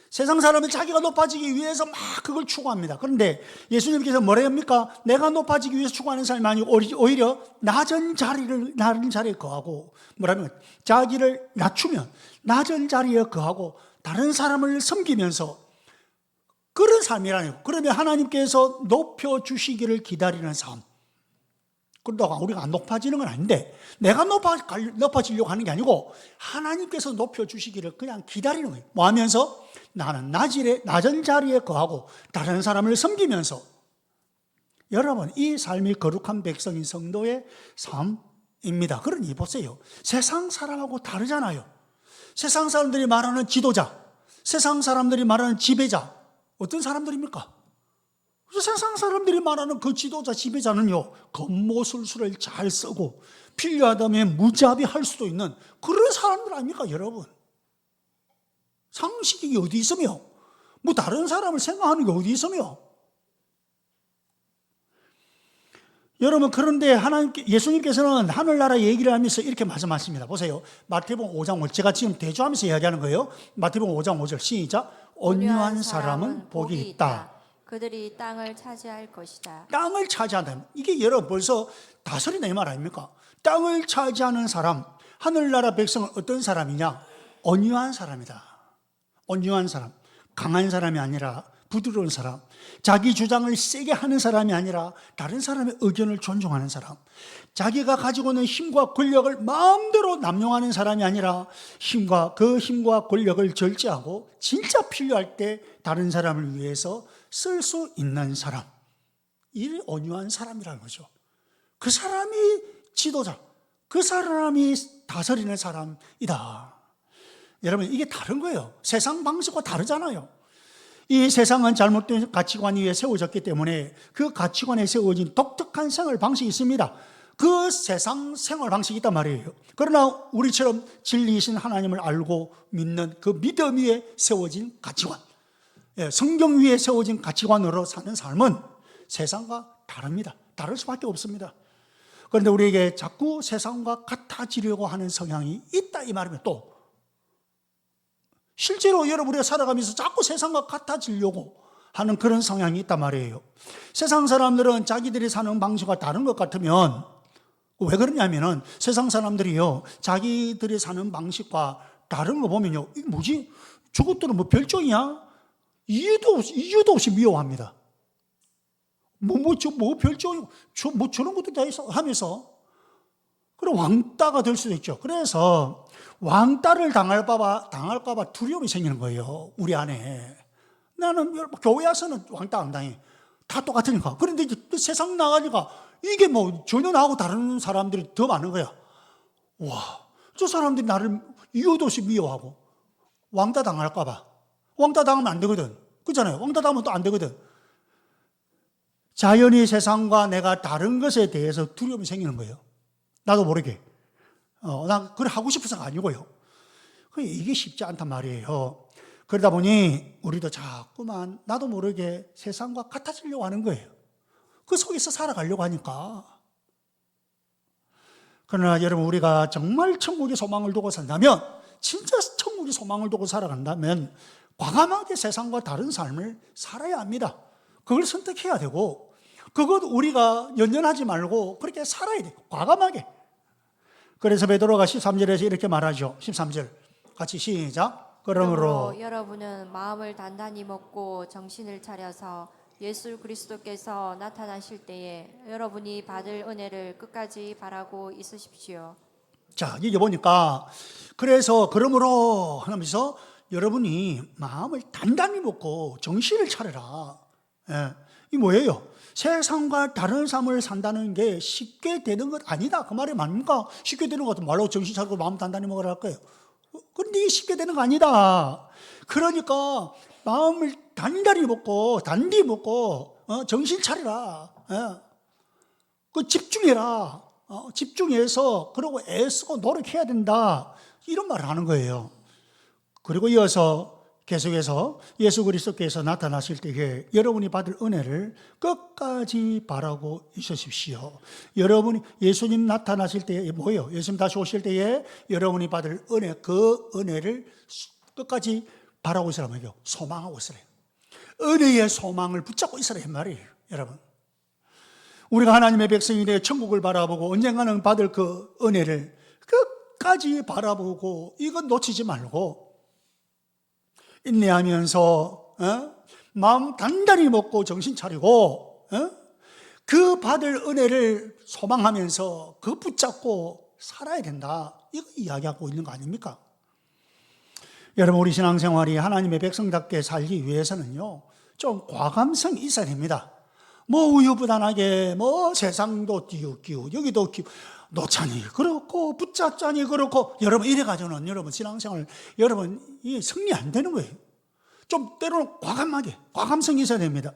세상 사람은 자기가 높아지기 위해서 막 그걸 추구합니다. 그런데 예수님께서 뭐라 합니까? 내가 높아지기 위해서 추구하는 삶이 아니고 오히려 낮은 자리에 거하고, 뭐라면 자기를 낮추면 낮은 자리에 거하고 다른 사람을 섬기면서 그런 삶이라니요. 그러면 하나님께서 높여주시기를 기다리는 삶. 그러다가 우리가 안 높아지는 건 아닌데, 내가 높아지려고 하는 게 아니고 하나님께서 높여주시기를 그냥 기다리는 거예요. 뭐 하면서? 나는 낮은 자리에 거하고 다른 사람을 섬기면서. 여러분, 이 삶이 거룩한 백성인 성도의 삶입니다. 그러니 보세요. 세상 사람하고 다르잖아요. 세상 사람들이 말하는 지도자, 세상 사람들이 말하는 지배자, 어떤 사람들입니까? 세상 사람들이 말하는 그 지도자, 지배자는요, 겉모술수를 잘 쓰고 필요하다면 무자비할 수도 있는 그런 사람들 아닙니까, 여러분? 상식이 어디 있으며, 뭐 다른 사람을 생각하는 게 어디 있으며. 여러분, 그런데 예수님께서는 하늘나라 얘기를 하면서 이렇게 말씀하십니다. 보세요. 마태복음 5장 5절. 제가 지금 대조하면서 이야기하는 거예요. 마태복음 5장 5절 시작. 온유한 사람은 복이 있다. 그들이 땅을 차지할 것이다. 땅을 차지한다. 이게 여러분 벌써 다스린다 이 말 아닙니까? 땅을 차지하는 사람, 하늘나라 백성은 어떤 사람이냐? 온유한 사람이다. 온유한 사람, 강한 사람이 아니라 부드러운 사람, 자기 주장을 세게 하는 사람이 아니라 다른 사람의 의견을 존중하는 사람, 자기가 가지고 있는 힘과 권력을 마음대로 남용하는 사람이 아니라 그 힘과 권력을 절제하고 진짜 필요할 때 다른 사람을 위해서 쓸 수 있는 사람, 이 온유한 사람이라는 거죠. 그 사람이 지도자, 그 사람이 다스리는 사람이다. 여러분, 이게 다른 거예요. 세상 방식과 다르잖아요. 이 세상은 잘못된 가치관 위에 세워졌기 때문에 그 가치관에 세워진 독특한 생활 방식이 있습니다. 그 세상 생활 방식이 있단 말이에요. 그러나 우리처럼 진리이신 하나님을 알고 믿는 그 믿음 위에 세워진 가치관, 성경 위에 세워진 가치관으로 사는 삶은 세상과 다릅니다. 다를 수밖에 없습니다. 그런데 우리에게 자꾸 세상과 같아지려고 하는 성향이 있다 이 말이면, 또 실제로 여러분 우리가 살아가면서 자꾸 세상과 같아지려고 하는 그런 성향이 있단 말이에요. 세상 사람들은 자기들이 사는 방식과 다른 것 같으면, 왜 그러냐면은 세상 사람들이요, 자기들이 사는 방식과 다른 거 보면요, 이게 뭐지? 저것들은 뭐 별종이야? 이유도 없이 미워합니다. 별종이고, 저런 것도 다 있어 하면서, 그럼 왕따가 될 수도 있죠. 그래서 왕따를 당할까봐 두려움이 생기는 거예요, 우리 안에. 나는 교회 와서는 왕따 안 당해. 다 똑같으니까. 그런데 이제 세상 나가니까 이게 뭐 전혀 나하고 다른 사람들이 더 많은 거야. 와, 저 사람들이 나를 이유도 없이 미워하고, 왕따 당할까봐. 왕따 당하면 안 되거든. 그렇잖아요. 왕따 당하면 또 안 되거든. 자연히 세상과 내가 다른 것에 대해서 두려움이 생기는 거예요. 나도 모르게. 난 그걸 하고 싶어서가 아니고요. 이게 쉽지 않단 말이에요. 그러다 보니 우리도 자꾸만 나도 모르게 세상과 같아지려고 하는 거예요. 그 속에서 살아가려고 하니까. 그러나 여러분, 우리가 정말 천국의 소망을 두고 산다면, 진짜 천국의 소망을 두고 살아간다면 과감하게 세상과 다른 삶을 살아야 합니다. 그걸 선택해야 되고, 그것 우리가 연연하지 말고 그렇게 살아야 돼요. 과감하게. 그래서 베드로가 13절에서 이렇게 말하죠. 13절 같이 시작. 그러므로 여러분은 마음을 단단히 먹고 정신을 차려서 예수 그리스도께서 나타나실 때에 여러분이 받을 은혜를 끝까지 바라고 있으십시오. 자, 이게 보니까, 그래서 그러므로 하면서 여러분이 마음을 단단히 먹고 정신을 차려라. 이 뭐예요? 세상과 다른 삶을 산다는 게 쉽게 되는 것 아니다. 그 말이 맞습니까? 쉽게 되는 것 같으면 말로 정신 차리고 마음 단단히 먹으라 할 거예요. 그런데 이게 쉽게 되는 거 아니다. 그러니까 마음을 단단히 먹고 정신 차리라. 그 집중해라. 집중해서 그러고 애쓰고 노력해야 된다. 이런 말을 하는 거예요. 그리고 이어서 계속해서 예수 그리스도께서 나타나실 때에 여러분이 받을 은혜를 끝까지 바라고 있으십시오. 여러분이 예수님 나타나실 때에 예수님 다시 오실 때에 여러분이 받을 은혜, 그 은혜를 끝까지 바라고 있으라 말이요. 소망하고 있으라. 은혜의 소망을 붙잡고 있으라 이 말이에요. 여러분, 우리가 하나님의 백성이 되어 천국을 바라보고 언젠가는 받을 그 은혜를 끝까지 바라보고 이건 놓치지 말고 인내하면서 마음 단단히 먹고 정신 차리고 그 받을 은혜를 소망하면서 그 붙잡고 살아야 된다. 이거 이야기하고 있는 거 아닙니까? 여러분, 우리 신앙생활이 하나님의 백성답게 살기 위해서는요, 좀 과감성이 있어야 됩니다. 뭐 우유부단하게 뭐 세상도 띄우끼우 여기도 놓자니 그렇고 붙잡자니 그렇고, 여러분 이래가지고는 여러분 신앙생활 여러분 이 승리 안 되는 거예요. 좀 때로는 과감하게 과감성이 있어야 됩니다.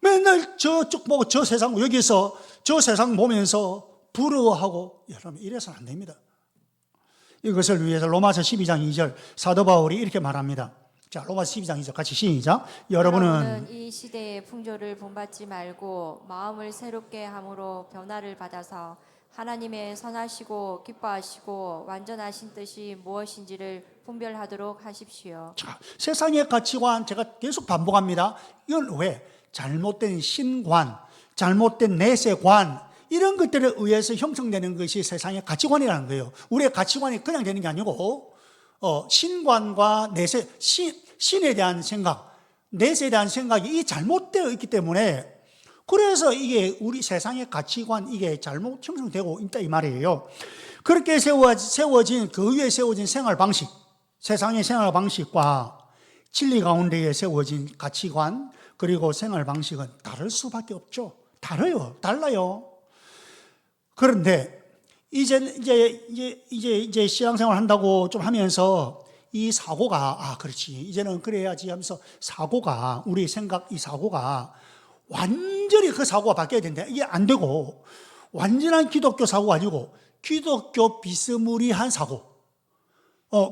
맨날 저쪽 보고 저 세상, 여기서 저 세상 보면서 부러워하고, 여러분 이래서는 안 됩니다. 이것을 위해서 로마서 12장 2절 사도 바울이 이렇게 말합니다. 자, 로마서 12장 2절 같이 시작. 여러분은 이 시대의 풍조를 본받지 말고 마음을 새롭게 함으로 변화를 받아서 하나님의 선하시고 기뻐하시고 완전하신 뜻이 무엇인지를 분별하도록 하십시오. 자, 세상의 가치관 제가 계속 반복합니다. 이건 왜? 잘못된 신관, 잘못된 내세관, 이런 것들에 의해서 형성되는 것이 세상의 가치관이라는 거예요. 우리의 가치관이 그냥 되는 게 아니고 신관과 내세, 신에 대한 생각, 내세에 대한 생각이 이 잘못되어 있기 때문에, 그래서 이게 우리 세상의 가치관 이게 잘못 형성되고 있다 이 말이에요. 그렇게 세워진 그 위에 세워진 생활 방식, 세상의 생활 방식과 진리 가운데에 세워진 가치관 그리고 생활 방식은 다를 수밖에 없죠. 달라요. 그런데 이제 신앙생활 한다고 좀 하면서 이 사고가, 그렇지, 이제는 그래야지 하면서 사고가, 우리 생각 이 사고가 완전히 그 사고가 바뀌어야 된다. 이게 안 되고, 완전한 기독교 사고가 아니고 기독교 비스무리한 사고.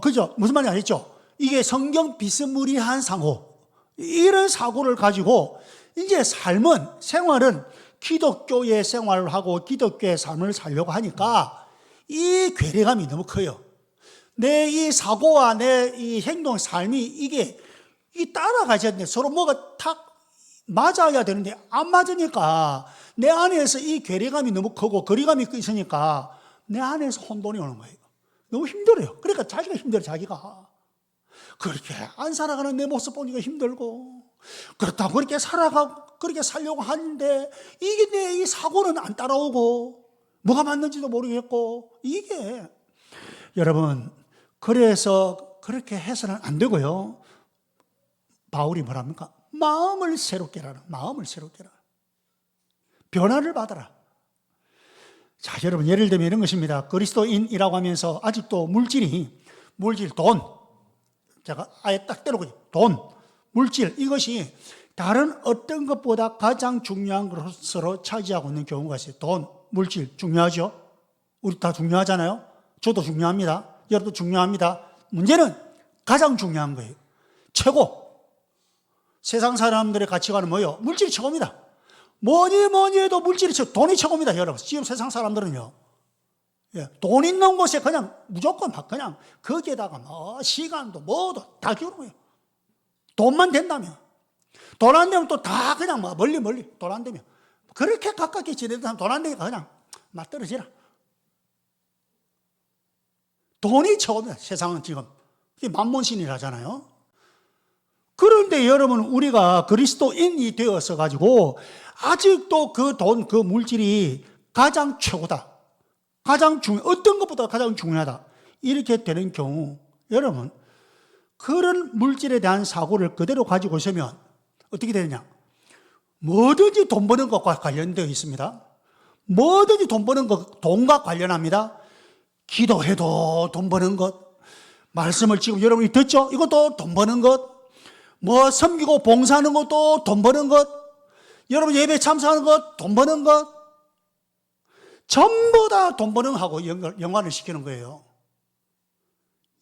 그죠? 무슨 말인지 알겠죠? 이게 성경 비스무리한 사고. 이런 사고를 가지고 이제 생활은 기독교의 생활을 하고 기독교의 삶을 살려고 하니까 이 괴리감이 너무 커요. 내 이 사고와 내 이 행동, 삶이 이게 따라가지 않는데 서로 뭐가 탁 맞아야 되는데 안 맞으니까 내 안에서 이 괴리감이 너무 크고 거리감이 있으니까 내 안에서 혼돈이 오는 거예요. 너무 힘들어요. 그러니까 자기가 힘들어, 자기가. 그렇게 안 살아가는 내 모습 보니까 힘들고, 그렇다고 그렇게 살려고 하는데 이게 내 이 사고는 안 따라오고 뭐가 맞는지도 모르겠고, 이게 여러분, 그래서 그렇게 해서는 안 되고요. 바울이 뭐랍니까? 마음을 새롭게 하라. 마음을 새롭게 하라. 변화를 받아라. 자, 여러분, 예를 들면 이런 것입니다. 그리스도인이라고 하면서 아직도 물질, 돈, 제가 아예 딱 때려고, 돈, 물질, 이것이 다른 어떤 것보다 가장 중요한 것으로 차지하고 있는 경우가 있어요. 돈, 물질 중요하죠? 우리 다 중요하잖아요? 저도 중요합니다. 여러분도 중요합니다. 문제는 가장 중요한 거예요. 최고. 세상 사람들의 가치관은 뭐예요? 물질이 최고입니다. 뭐니 해도 물질이 돈이 최고입니다, 여러분. 지금 세상 사람들은요. 돈 있는 곳에 그냥 무조건 그냥 거기에다가 뭐 시간도 뭐도 다 기울는 거예요. 돈만 된다면. 돈 안 되면 또 다 그냥 뭐 멀리 돈 안 되면. 그렇게 가깝게 지내던 돈 안 되니까 그냥 막 떨어지라. 돈이 최고입니다, 세상은 지금. 이게 만몬신이라잖아요. 그런데 여러분, 우리가 그리스도인이 되어서 가지고 아직도 그 돈, 그 물질이 가장 최고다. 어떤 것보다 가장 중요하다. 이렇게 되는 경우, 여러분, 그런 물질에 대한 사고를 그대로 가지고 있으면 어떻게 되느냐? 뭐든지 돈 버는 것과 관련되어 있습니다. 뭐든지 돈 버는 것, 돈과 관련합니다. 기도해도 돈 버는 것, 말씀을 지금 여러분이 듣죠? 이것도 돈 버는 것, 뭐 섬기고 봉사하는 것도 돈 버는 것, 여러분 예배 참석하는 것 돈 버는 것, 전부 다 돈 버는 하고 연관을 시키는 거예요.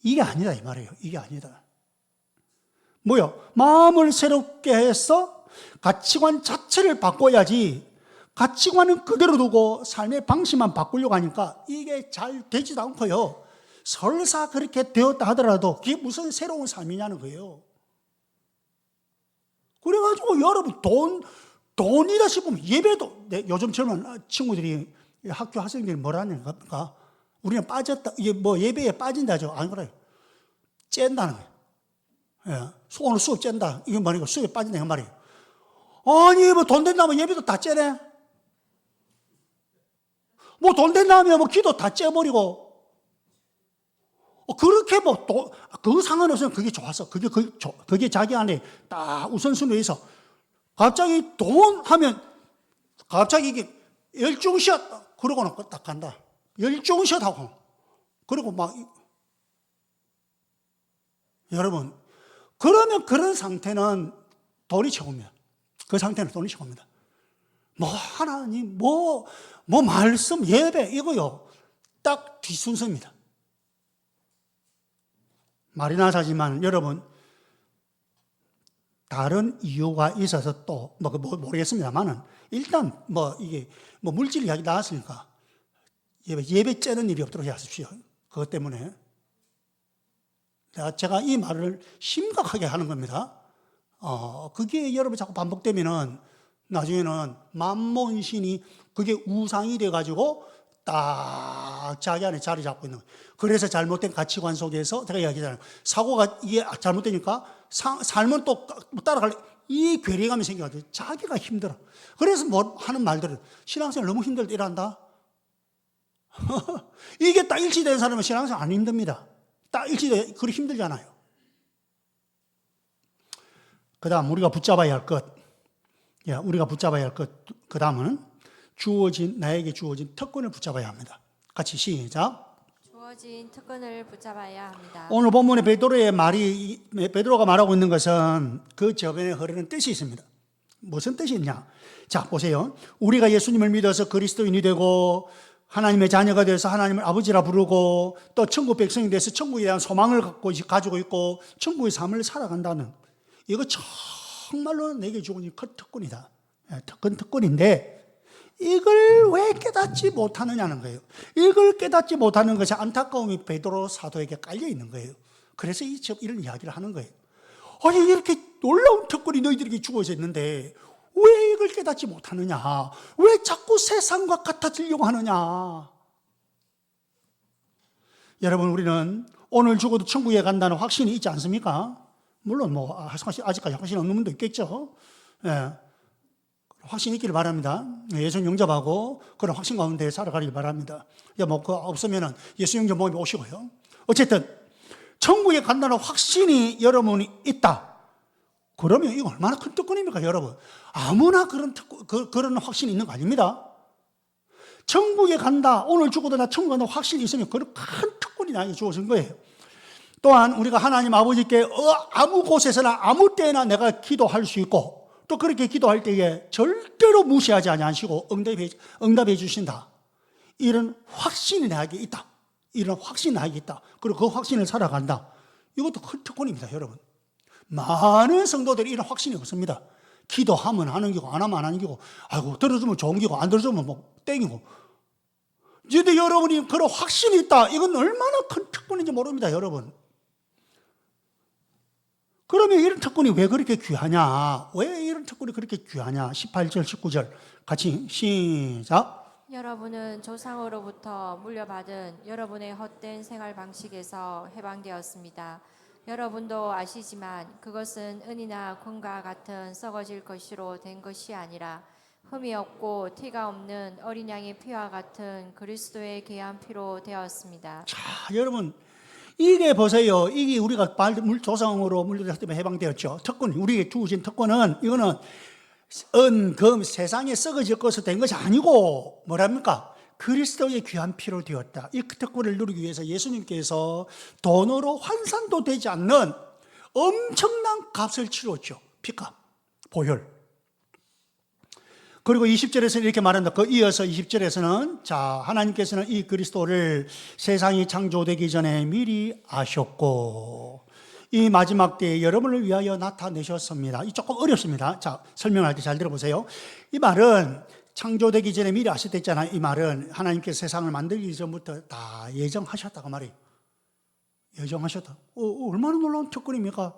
이게 아니다 이 말이에요. 이게 아니다. 뭐요? 마음을 새롭게 해서 가치관 자체를 바꿔야지, 가치관은 그대로 두고 삶의 방식만 바꾸려고 하니까 이게 잘 되지도 않고요. 설사 그렇게 되었다 하더라도 그게 무슨 새로운 삶이냐는 거예요. 그래가지고 여러분 돈이다 싶으면 예배도, 요즘 젊은 친구들이 학교 학생들이 뭐라는 겁니까? 우리는 빠졌다, 이게 뭐 예배에 빠진다죠. 안 그래요. 쨘다는 거예요. 예. 오늘 수업 쨘다. 이게 말이고 수업에 빠진다. 이 말이에요. 아니, 뭐 돈 된다면 예배도 다 째네? 뭐 돈 된다면 뭐 기도 다 째버리고. 그렇게 뭐 또, 그 상관없으면 그게 좋았어. 그게 자기 안에 딱 우선순위에 있어. 갑자기 돈 하면 갑자기 이게 열중시었다. 그러고는 딱 간다. 열중시었다고. 그리고 막, 여러분, 그러면 그런 상태는 돈이 최고입니다. 그 상태는 돈이 최고입니다. 뭐 하나님, 뭐 말씀, 예배 이거요. 딱 뒷순서입니다. 말이 나사지만 여러분, 다른 이유가 있어서 또 모르겠습니다만은 일단 이게 물질 이야기 나왔으니까 예배 째는 일이 없도록 하십시오. 그것 때문에 제가 이 말을 심각하게 하는 겁니다. 그게 여러분 자꾸 반복되면은 나중에는 만몬신이 그게 우상이 돼가지고 딱 자기 안에 자리 잡고 있는 거예요. 그래서 잘못된 가치관 속에서 제가 이야기하잖아요. 사고가 이게 잘못되니까 삶은 또 따라갈 이 괴리감이 생겨가지고 자기가 힘들어. 그래서 뭐 하는 말들은 신앙생활 너무 힘들다 이란다. 이게 딱 일치된 사람은 신앙생활 안 힘듭니다. 딱 일치돼 그리 힘들잖아요. 그 다음 우리가 붙잡아야 할 것. 우리가 붙잡아야 할 것. 그 다음은 나에게 주어진 특권을 붙잡아야 합니다. 같이 시작. 주어진 특권을 붙잡아야 합니다. 오늘 본문의 베드로가 말하고 있는 것은 그 저변에 흐르는 뜻이 있습니다. 무슨 뜻이 있냐? 자, 보세요. 우리가 예수님을 믿어서 그리스도인이 되고 하나님의 자녀가 되어서 하나님을 아버지라 부르고 또 천국 백성이 돼서 천국에 대한 소망을 가지고 있고 천국의 삶을 살아간다는 이거 정말로 내게 주어진 큰 특권이다. 큰 특권인데 이걸 왜 깨닫지 못하느냐는 거예요. 이걸 깨닫지 못하는 것이 안타까움이 베드로 사도에게 깔려 있는 거예요. 그래서 이런 이야기를 하는 거예요. 아니 이렇게 놀라운 특권이 너희들에게 주어져 있는데 왜 이걸 깨닫지 못하느냐? 왜 자꾸 세상과 같아지려고 하느냐? 여러분 우리는 오늘 죽어도 천국에 간다는 확신이 있지 않습니까? 물론 아직까지 확신 없는 분도 있겠죠. 예. 확신이 있기를 바랍니다. 예수 영접하고 그런 확신 가운데 살아가길 바랍니다. 그거 없으면 예수 영접 모임에 오시고요. 어쨌든 천국에 간다는 확신이 여러분이 있다. 그러면 이거 얼마나 큰 특권입니까, 여러분? 아무나 그런 확신이 있는 거 아닙니다. 천국에 간다, 오늘 죽어도 나 천국 간다 확신이 있으면 그런 큰 특권이 나에게 주어진 거예요. 또한 우리가 하나님 아버지께 아무 곳에서나 아무 때나 내가 기도할 수 있고 또 그렇게 기도할 때에 절대로 무시하지 아니하시고 응답해 주신다. 이런 확신이 나에게 있다. 이런 확신이 나에게 있다. 그리고 그 확신을 살아간다. 이것도 큰 특권입니다, 여러분. 많은 성도들이 이런 확신이 없습니다. 기도하면 하는 기고 안 하면 안 하는 기고 들어주면 좋은 기고 안 들어주면 땡이고. 근데 여러분이 그런 확신이 있다. 이건 얼마나 큰 특권인지 모릅니다, 여러분. 그러면 이런 특권이 왜 그렇게 귀하냐? 왜 이런 특권이 그렇게 귀하냐? 18절, 19절 같이 시작. 여러분은 조상으로부터 물려받은 여러분의 헛된 생활 방식에서 해방되었습니다. 여러분도 아시지만 그것은 은이나 금과 같은 썩어질 것으로 된 것이 아니라 흠이 없고 티가 없는 어린 양의 피와 같은 그리스도의 귀한 피로 되었습니다. 자, 여러분 이게 보세요. 이게 우리가 조상으로 물려졌기 때문에 해방되었죠. 특권, 우리에게 주어진 특권은 이거는 금, 세상에 썩어질 것으로 된 것이 아니고 뭐랍니까? 그리스도의 귀한 피로 되었다. 이 특권을 누리기 위해서 예수님께서 돈으로 환산도 되지 않는 엄청난 값을 치렀죠. 피값, 보혈. 그리고 20절에서는 이렇게 말한다. 이어서 20절에서는 하나님께서는 이 그리스도를 세상이 창조되기 전에 미리 아셨고 이 마지막 때에 여러분을 위하여 나타내셨습니다. 이 조금 어렵습니다. 설명할 때 잘 들어보세요. 이 말은 창조되기 전에 미리 아셨댔잖아요. 이 말은 하나님께서 세상을 만들기 전부터 다 예정하셨다고 말이에요. 예정하셨다. 얼마나 놀라운 특권입니까?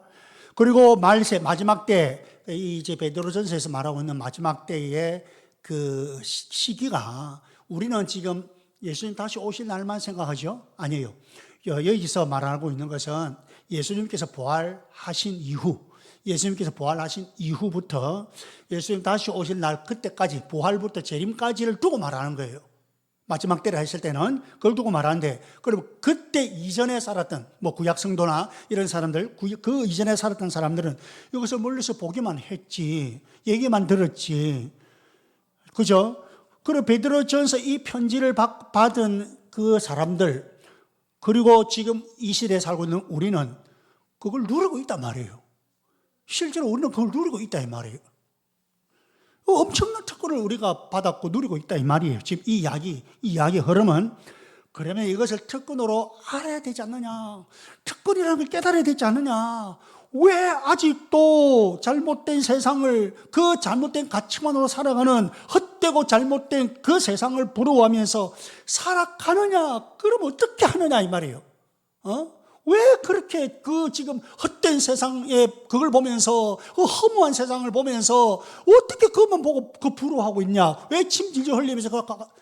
그리고 말세 마지막 때, 이제 베드로전서에서 말하고 있는 마지막 때의 그 시기가 우리는 지금 예수님 다시 오실 날만 생각하죠? 아니에요. 여기서 말하고 있는 것은 예수님께서 부활하신 이후, 예수님께서 부활하신 이후부터 예수님 다시 오실 날 그때까지, 부활부터 재림까지를 두고 말하는 거예요. 마지막 때를 했을 때는 그걸 두고 말하는데, 그리고 그때 이전에 살았던 뭐 구약 성도나 이런 사람들, 그 이전에 살았던 사람들은 여기서 멀리서 보기만 했지, 얘기만 들었지, 그죠? 그리고 베드로전서 이 편지를 받은 그 사람들, 그리고 지금 이 시대에 살고 있는 우리는 그걸 누리고 있단 말이에요. 실제로 우리는 그걸 누리고 있다 이 말이에요. 엄청난 특권을 우리가 받았고 누리고 있다 이 말이에요. 지금 이 이야기 흐름은, 그러면 이것을 특권으로 알아야 되지 않느냐, 특권이라는 걸 깨달아야 되지 않느냐, 왜 아직도 잘못된 세상을, 그 잘못된 가치관으로 살아가는 헛되고 잘못된 그 세상을 부러워하면서 살아가느냐, 그럼 어떻게 하느냐 이 말이에요. 왜 그렇게 그 지금 헛된 세상에 그걸 보면서, 그 허무한 세상을 보면서 어떻게 그것만 보고 그 부러워하고 있냐, 왜 침 질질 흘리면서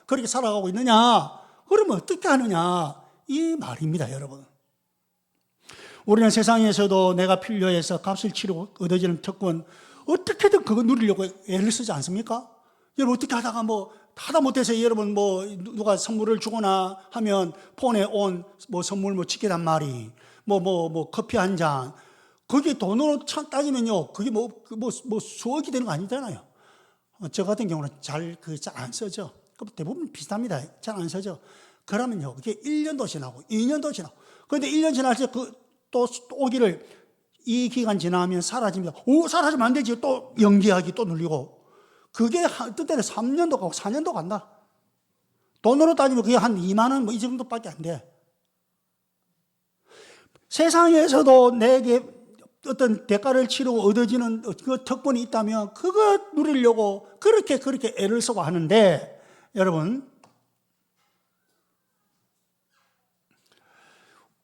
그렇게 살아가고 있느냐, 그러면 어떻게 하느냐 이 말입니다. 여러분, 우리는 세상에서도 내가 필요해서 값을 치르고 얻어지는 특권, 어떻게든 그거 누리려고 애를 쓰지 않습니까? 여러분, 어떻게 하다가 하다 못해서 여러분 누가 선물을 주거나 하면 폰에 온 선물 치킨 한 마리, 커피 한 잔, 그게 돈으로 따지면요, 그게 수억이 되는 거 아니잖아요. 저 같은 경우는 잘 안 써죠. 대부분 비슷합니다. 잘 안 써죠. 그러면요, 그게 1년도 지나고 2년도 지나고, 그런데 1년 지날 때 또 오기를, 이 기간 지나면 사라집니다. 사라지면 안 되지. 또 연기하기 또 눌리고, 그게 때는 3년도 가고 4년도 간다. 돈으로 따지면 그게 한 2만 원 이 정도밖에 안 돼. 세상에서도 내게 어떤 대가를 치르고 얻어지는 그 특권이 있다면 그거 누리려고 그렇게 애를 쓰고 하는데, 여러분,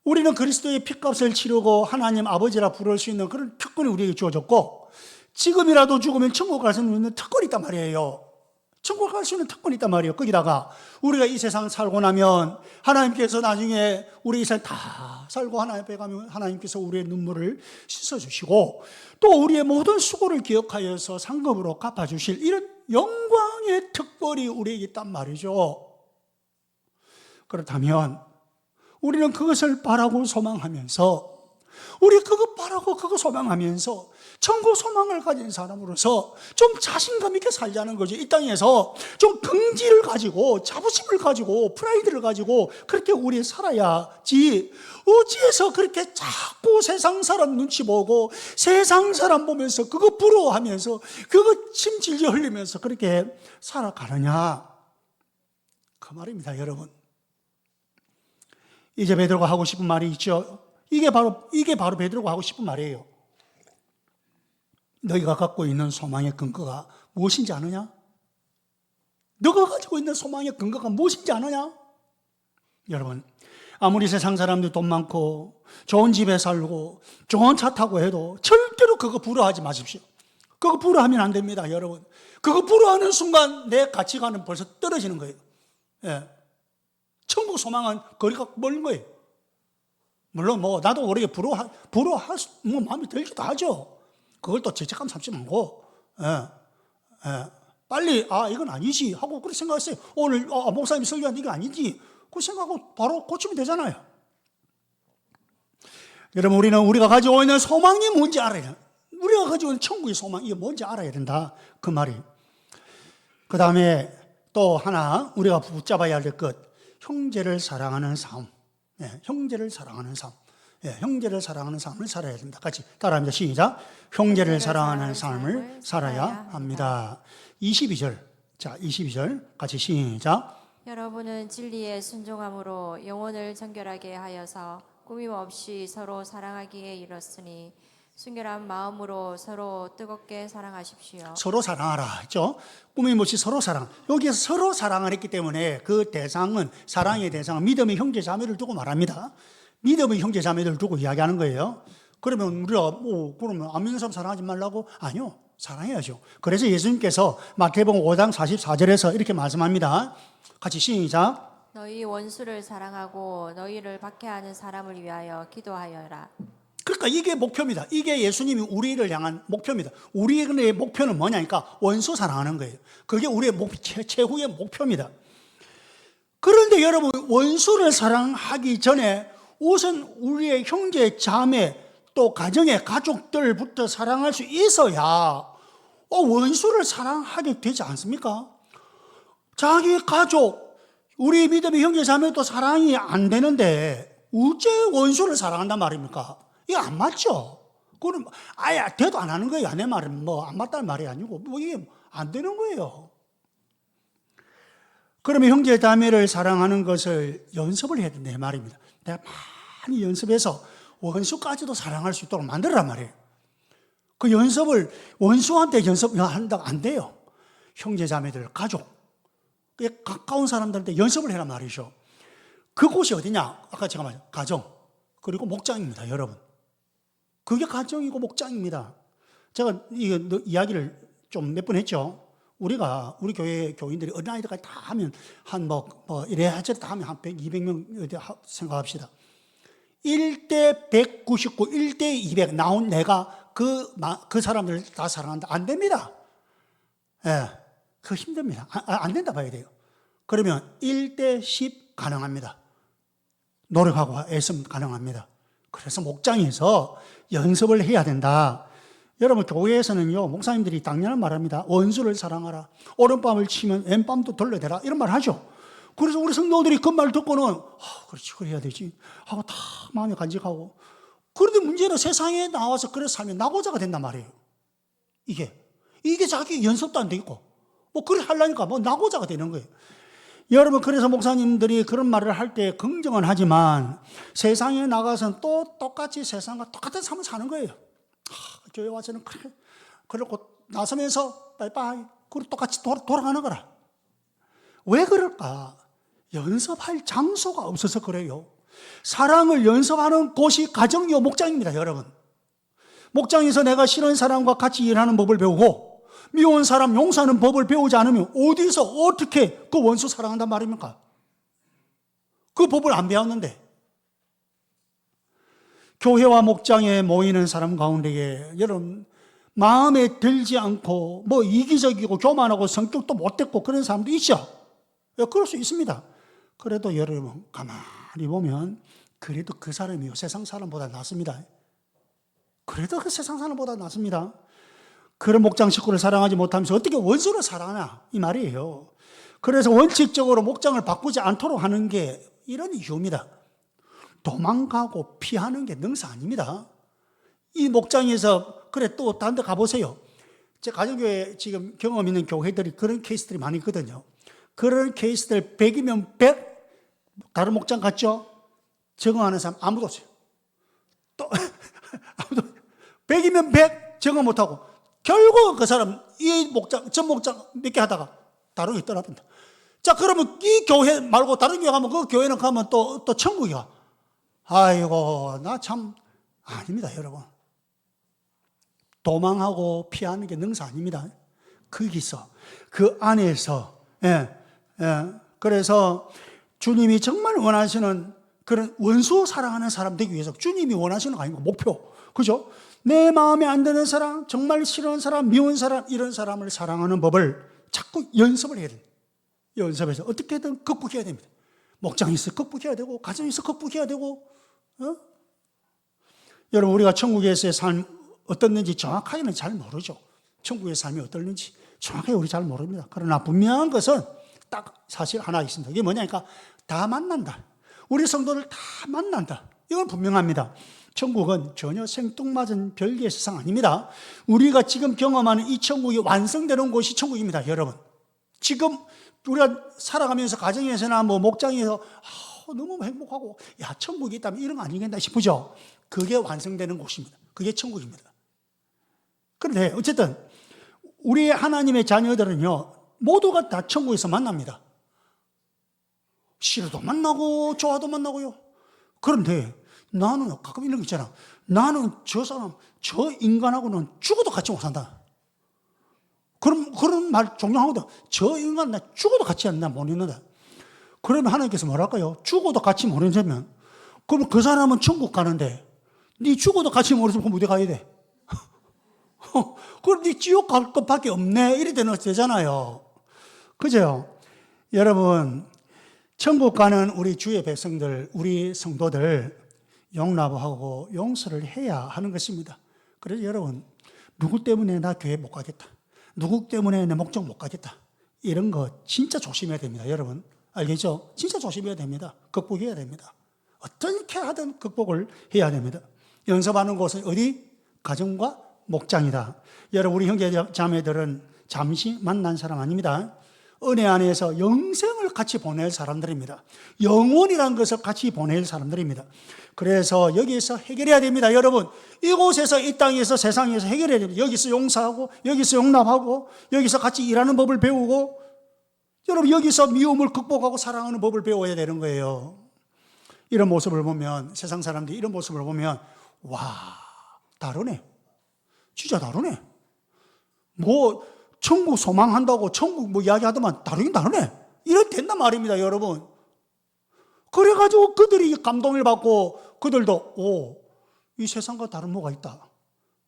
우리는 그리스도의 피값을 치르고 하나님 아버지라 부를 수 있는 그런 특권이 우리에게 주어졌고, 지금이라도 죽으면 천국 갈 수 있는 특권이 있단 말이에요. 천국 갈 수 있는 특권이 있단 말이에요. 거기다가 우리가 이 세상 살고 나면 하나님께서 나중에 우리 이 세상 다 살고 하나님 앞에 가면 하나님께서 우리의 눈물을 씻어주시고, 또 우리의 모든 수고를 기억하여서 상급으로 갚아주실 이런 영광의 특권이 우리에게 있단 말이죠. 그렇다면 우리는 그것을 바라고 소망하면서, 우리 그거 바라고 그거 소망하면서 천국 소망을 가진 사람으로서 좀 자신감 있게 살자는 거죠. 이 땅에서 좀 긍지를 가지고, 자부심을 가지고, 프라이드를 가지고 그렇게 우리 살아야지, 어찌해서 그렇게 자꾸 세상 사람 눈치 보고 세상 사람 보면서 그거 부러워하면서 그거 침 질질 흘리면서 그렇게 살아가느냐, 그 말입니다. 여러분, 이제 베드로가 하고 싶은 말이 있죠. 이게 바로 베드로가 하고 싶은 말이에요. 너희가 갖고 있는 소망의 근거가 무엇인지 아느냐? 너가 가지고 있는 소망의 근거가 무엇인지 아느냐? 여러분, 아무리 세상 사람들 돈 많고 좋은 집에 살고 좋은 차 타고 해도 절대로 그거 부러워하지 마십시오. 그거 부러워하면 안 됩니다. 여러분, 그거 부러워하는 순간 내 가치관은 벌써 떨어지는 거예요. 예. 천국 소망은 거리가 멀은 거예요. 물론 나도 모르게 부러워할 마음이 들기도 하죠. 그걸 또 죄책감 삼지 말고, 빨리 이건 아니지 하고 그렇게 생각했어요. 오늘 목사님이 설교한 이게 아니지, 그 생각하고 바로 고치면 되잖아요. 여러분, 우리가 가지고 있는 소망이 뭔지 알아야 돼. 우리가 가지고 있는 천국의 소망, 이게 뭔지 알아야 된다, 그 말이. 그 다음에 또 하나 우리가 붙잡아야 할 것, 형제를 사랑하는 삶. 형제를 사랑하는 삶. 형제를 사랑하는 삶을 살아야 된다. 같이 따라합니다. 시작. 형제를 사랑하는 삶을 살아야 합니다. 22절. 자, 22절 같이 시작. 여러분은 진리에 순종함으로 영혼을 정결하게 하여서 꾸밈 없이 서로 사랑하기에 이르렀으니 순결한 마음으로 서로 뜨겁게 사랑하십시오. 서로 사랑하라 했죠. 꾸밈 없이 서로 사랑. 여기에서 서로 사랑을 했기 때문에 그 대상은, 사랑의 대상은 믿음의 형제 자매를 두고 말합니다. 믿음의 형제 자매들을 두고 이야기하는 거예요. 그러면 우리가 그러면 안 믿는 사람 사랑하지 말라고? 아니요. 사랑해야죠. 그래서 예수님께서 마태복음 5장 44절에서 이렇게 말씀합니다. 같이 시작. 너희 원수를 사랑하고 너희를 박해하는 사람을 위하여 기도하여라. 그러니까 이게 목표입니다. 이게 예수님이 우리를 향한 목표입니다. 우리의 목표는 뭐냐니까 원수 사랑하는 거예요. 그게 우리의 최후의 목표입니다. 그런데 여러분, 원수를 사랑하기 전에 우선 우리의 형제, 자매, 또 가정의 가족들부터 사랑할 수 있어야 원수를 사랑하게 되지 않습니까? 자기 가족, 우리 믿음의 형제, 자매도 사랑이 안 되는데 어째 원수를 사랑한단 말입니까? 이거 안 맞죠? 그럼 아예 대도 안 하는 거예요. 내 말은 뭐 안 맞다는 말이 아니고 이게 안 되는 거예요. 그러면 형제 자매를 사랑하는 것을 연습을 해야 된다 이 말입니다. 내가 많이 연습해서 원수까지도 사랑할 수 있도록 만들란 말이에요. 그 연습을 원수한테 연습한다고 안 돼요. 형제 자매들, 가족, 가까운 사람들한테 연습을 해란 말이죠. 그곳이 어디냐? 아까 제가 말한 가정 그리고 목장입니다, 여러분. 그게 가정이고 목장입니다. 제가 이야기를 좀 몇 번 했죠. 우리 교회 교인들이 어린아이들까지 다 하면 이래야지 다 하면 한 100, 200명 생각합시다. 1대 199, 1대 200 나온 내가 그 사람들을 다 사랑한다. 안 됩니다. 예, 그거 힘듭니다. 안 된다 봐야 돼요. 그러면 1대 10 가능합니다. 노력하고 애쓰면 가능합니다. 그래서 목장에서 연습을 해야 된다. 여러분, 교회에서는요, 목사님들이 당연한 말합니다. 원수를 사랑하라. 오른밤을 치면 왼밤도 돌려대라. 이런 말 하죠. 그래서 우리 성도들이 그 말 듣고는 그렇지, 그래야 되지 하고 다 마음에 간직하고. 그런데 문제는 세상에 나와서 그래서 살면 낙오자가 된단 말이에요. 이게 자기 연습도 안 돼 있고 그래 하려니까 낙오자가 되는 거예요. 여러분, 그래서 목사님들이 그런 말을 할 때 긍정은 하지만 세상에 나가서는 또 똑같이 세상과 똑같은 삶을 사는 거예요. 교회 와서는 그러고 나서면서 빠이빠이 그리고 똑같이 돌아가는 거라. 왜 그럴까? 연습할 장소가 없어서 그래요. 사랑을 연습하는 곳이 가정이요 목장입니다, 여러분. 목장에서 내가 싫은 사람과 같이 일하는 법을 배우고 미운 사람 용서하는 법을 배우지 않으면 어디서 어떻게 그 원수 사랑한단 말입니까? 그 법을 안 배웠는데. 교회와 목장에 모이는 사람 가운데에 여러분 마음에 들지 않고 이기적이고 교만하고 성격도 못됐고 그런 사람도 있죠. 그럴 수 있습니다. 그래도 여러분 가만히 보면 그래도 그 사람이 세상 사람보다 낫습니다. 그래도 그 세상 사람보다 낫습니다. 그런 목장 식구를 사랑하지 못하면서 어떻게 원수를 사랑하나 이 말이에요. 그래서 원칙적으로 목장을 바꾸지 않도록 하는 게 이런 이유입니다. 도망가고 피하는 게 능사 아닙니다. 이 목장에서 또 다른 데 가보세요. 제 가정교회 지금 경험 있는 교회들이 그런 케이스들이 많이 있거든요. 그런 케이스들 100이면 100 다른 목장 갔죠? 적응하는 사람 아무도 없어요. 또 아무도 100이면 100 적응 못하고 결국 그 사람 이 목장 전 목장 몇 개 하다가 다른 게 떠납니다. 자, 그러면 이 교회 말고 다른 교회 가면 그 교회는 가면 또 천국이야. 아이고, 나 참 아닙니다, 여러분. 도망하고 피하는 게 능사 아닙니다. 거기서 그 안에서 그래서 주님이 정말 원하시는 그런 원수 사랑하는 사람 되기 위해서 주님이 원하시는 거 아니고 목표, 그죠? 내 마음에 안 드는 사람, 정말 싫어하는 사람, 미운 사람, 이런 사람을 사랑하는 법을 자꾸 연습을 해야 됩니다. 연습해서 어떻게든 극복해야 됩니다. 목장에서 극복해야 되고 가정에서 극복해야 되고 여러분, 우리가 천국에서의 삶 어떻는지 정확하게는 잘 모르죠. 천국의 삶이 어떨는지 정확하게 우리 잘 모릅니다. 그러나 분명한 것은 딱 사실 하나 있습니다. 이게 뭐냐니까 다 만난다. 우리 성도들 다 만난다. 이건 분명합니다. 천국은 전혀 생뚱맞은 별개의 세상 아닙니다. 우리가 지금 경험하는 이 천국이 완성되는 곳이 천국입니다, 여러분. 지금 우리가 살아가면서 가정에서나 목장에서 너무 행복하고 천국이 있다면 이런 거 아니겠나 싶으죠. 그게 완성되는 곳입니다. 그게 천국입니다. 그런데 어쨌든 우리 하나님의 자녀들은요 모두가 다 천국에서 만납니다. 싫어도 만나고 좋아도 만나고요. 그런데 나는 가끔 이런 거 있잖아. 나는 저 사람, 저 인간하고는 죽어도 같이 못 산다. 그런 말 종종 하거든. 저 인간 나 죽어도 같이 못 있는다. 그러면 하나님께서 뭐랄까요? 죽어도 같이 못 있으면, 그럼 그 사람은 천국 가는데, 네 죽어도 같이 못 있으면 어디 가야 돼? 그럼 네 지옥 갈 것밖에 없네. 이래 되는 되잖아요. 그죠? 여러분, 천국 가는 우리 주의 백성들, 우리 성도들 용납하고 용서를 해야 하는 것입니다. 그래서 여러분, 누구 때문에 나 교회 못 가겠다. 누구 때문에 내 목적 못 가겠다. 이런 거 진짜 조심해야 됩니다. 여러분, 알겠죠? 진짜 조심해야 됩니다. 극복해야 됩니다. 어떻게 하든 극복을 해야 됩니다. 연습하는 곳은 어디? 가정과 목장이다. 여러분, 우리 형제 자매들은 잠시 만난 사람 아닙니다. 은혜 안에서 영생을 같이 보낼 사람들입니다. 영원이라는 것을 같이 보낼 사람들입니다. 그래서 여기서 해결해야 됩니다. 여러분, 이곳에서, 이 땅에서, 세상에서 해결해야 됩니다. 여기서 용서하고, 여기서 용납하고, 여기서 같이 일하는 법을 배우고, 여러분, 여기서 미움을 극복하고 사랑하는 법을 배워야 되는 거예요. 이런 모습을 보면, 세상 사람들이 이런 모습을 보면, 와, 다르네. 진짜 다르네. 뭐, 천국 소망한다고 천국 뭐 이야기하더만 다르긴 다르네. 이렇게 된단 말입니다, 여러분. 그래가지고 그들이 감동을 받고 그들도, 이 세상과 다른 뭐가 있다.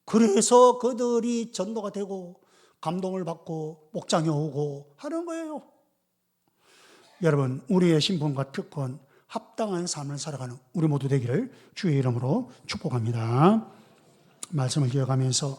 그래서 그들이 전도가 되고 감동을 받고 목장에 오고 하는 거예요. 여러분, 우리의 신분과 특권, 합당한 삶을 살아가는 우리 모두 되기를 주의 이름으로 축복합니다. 말씀을 기억하면서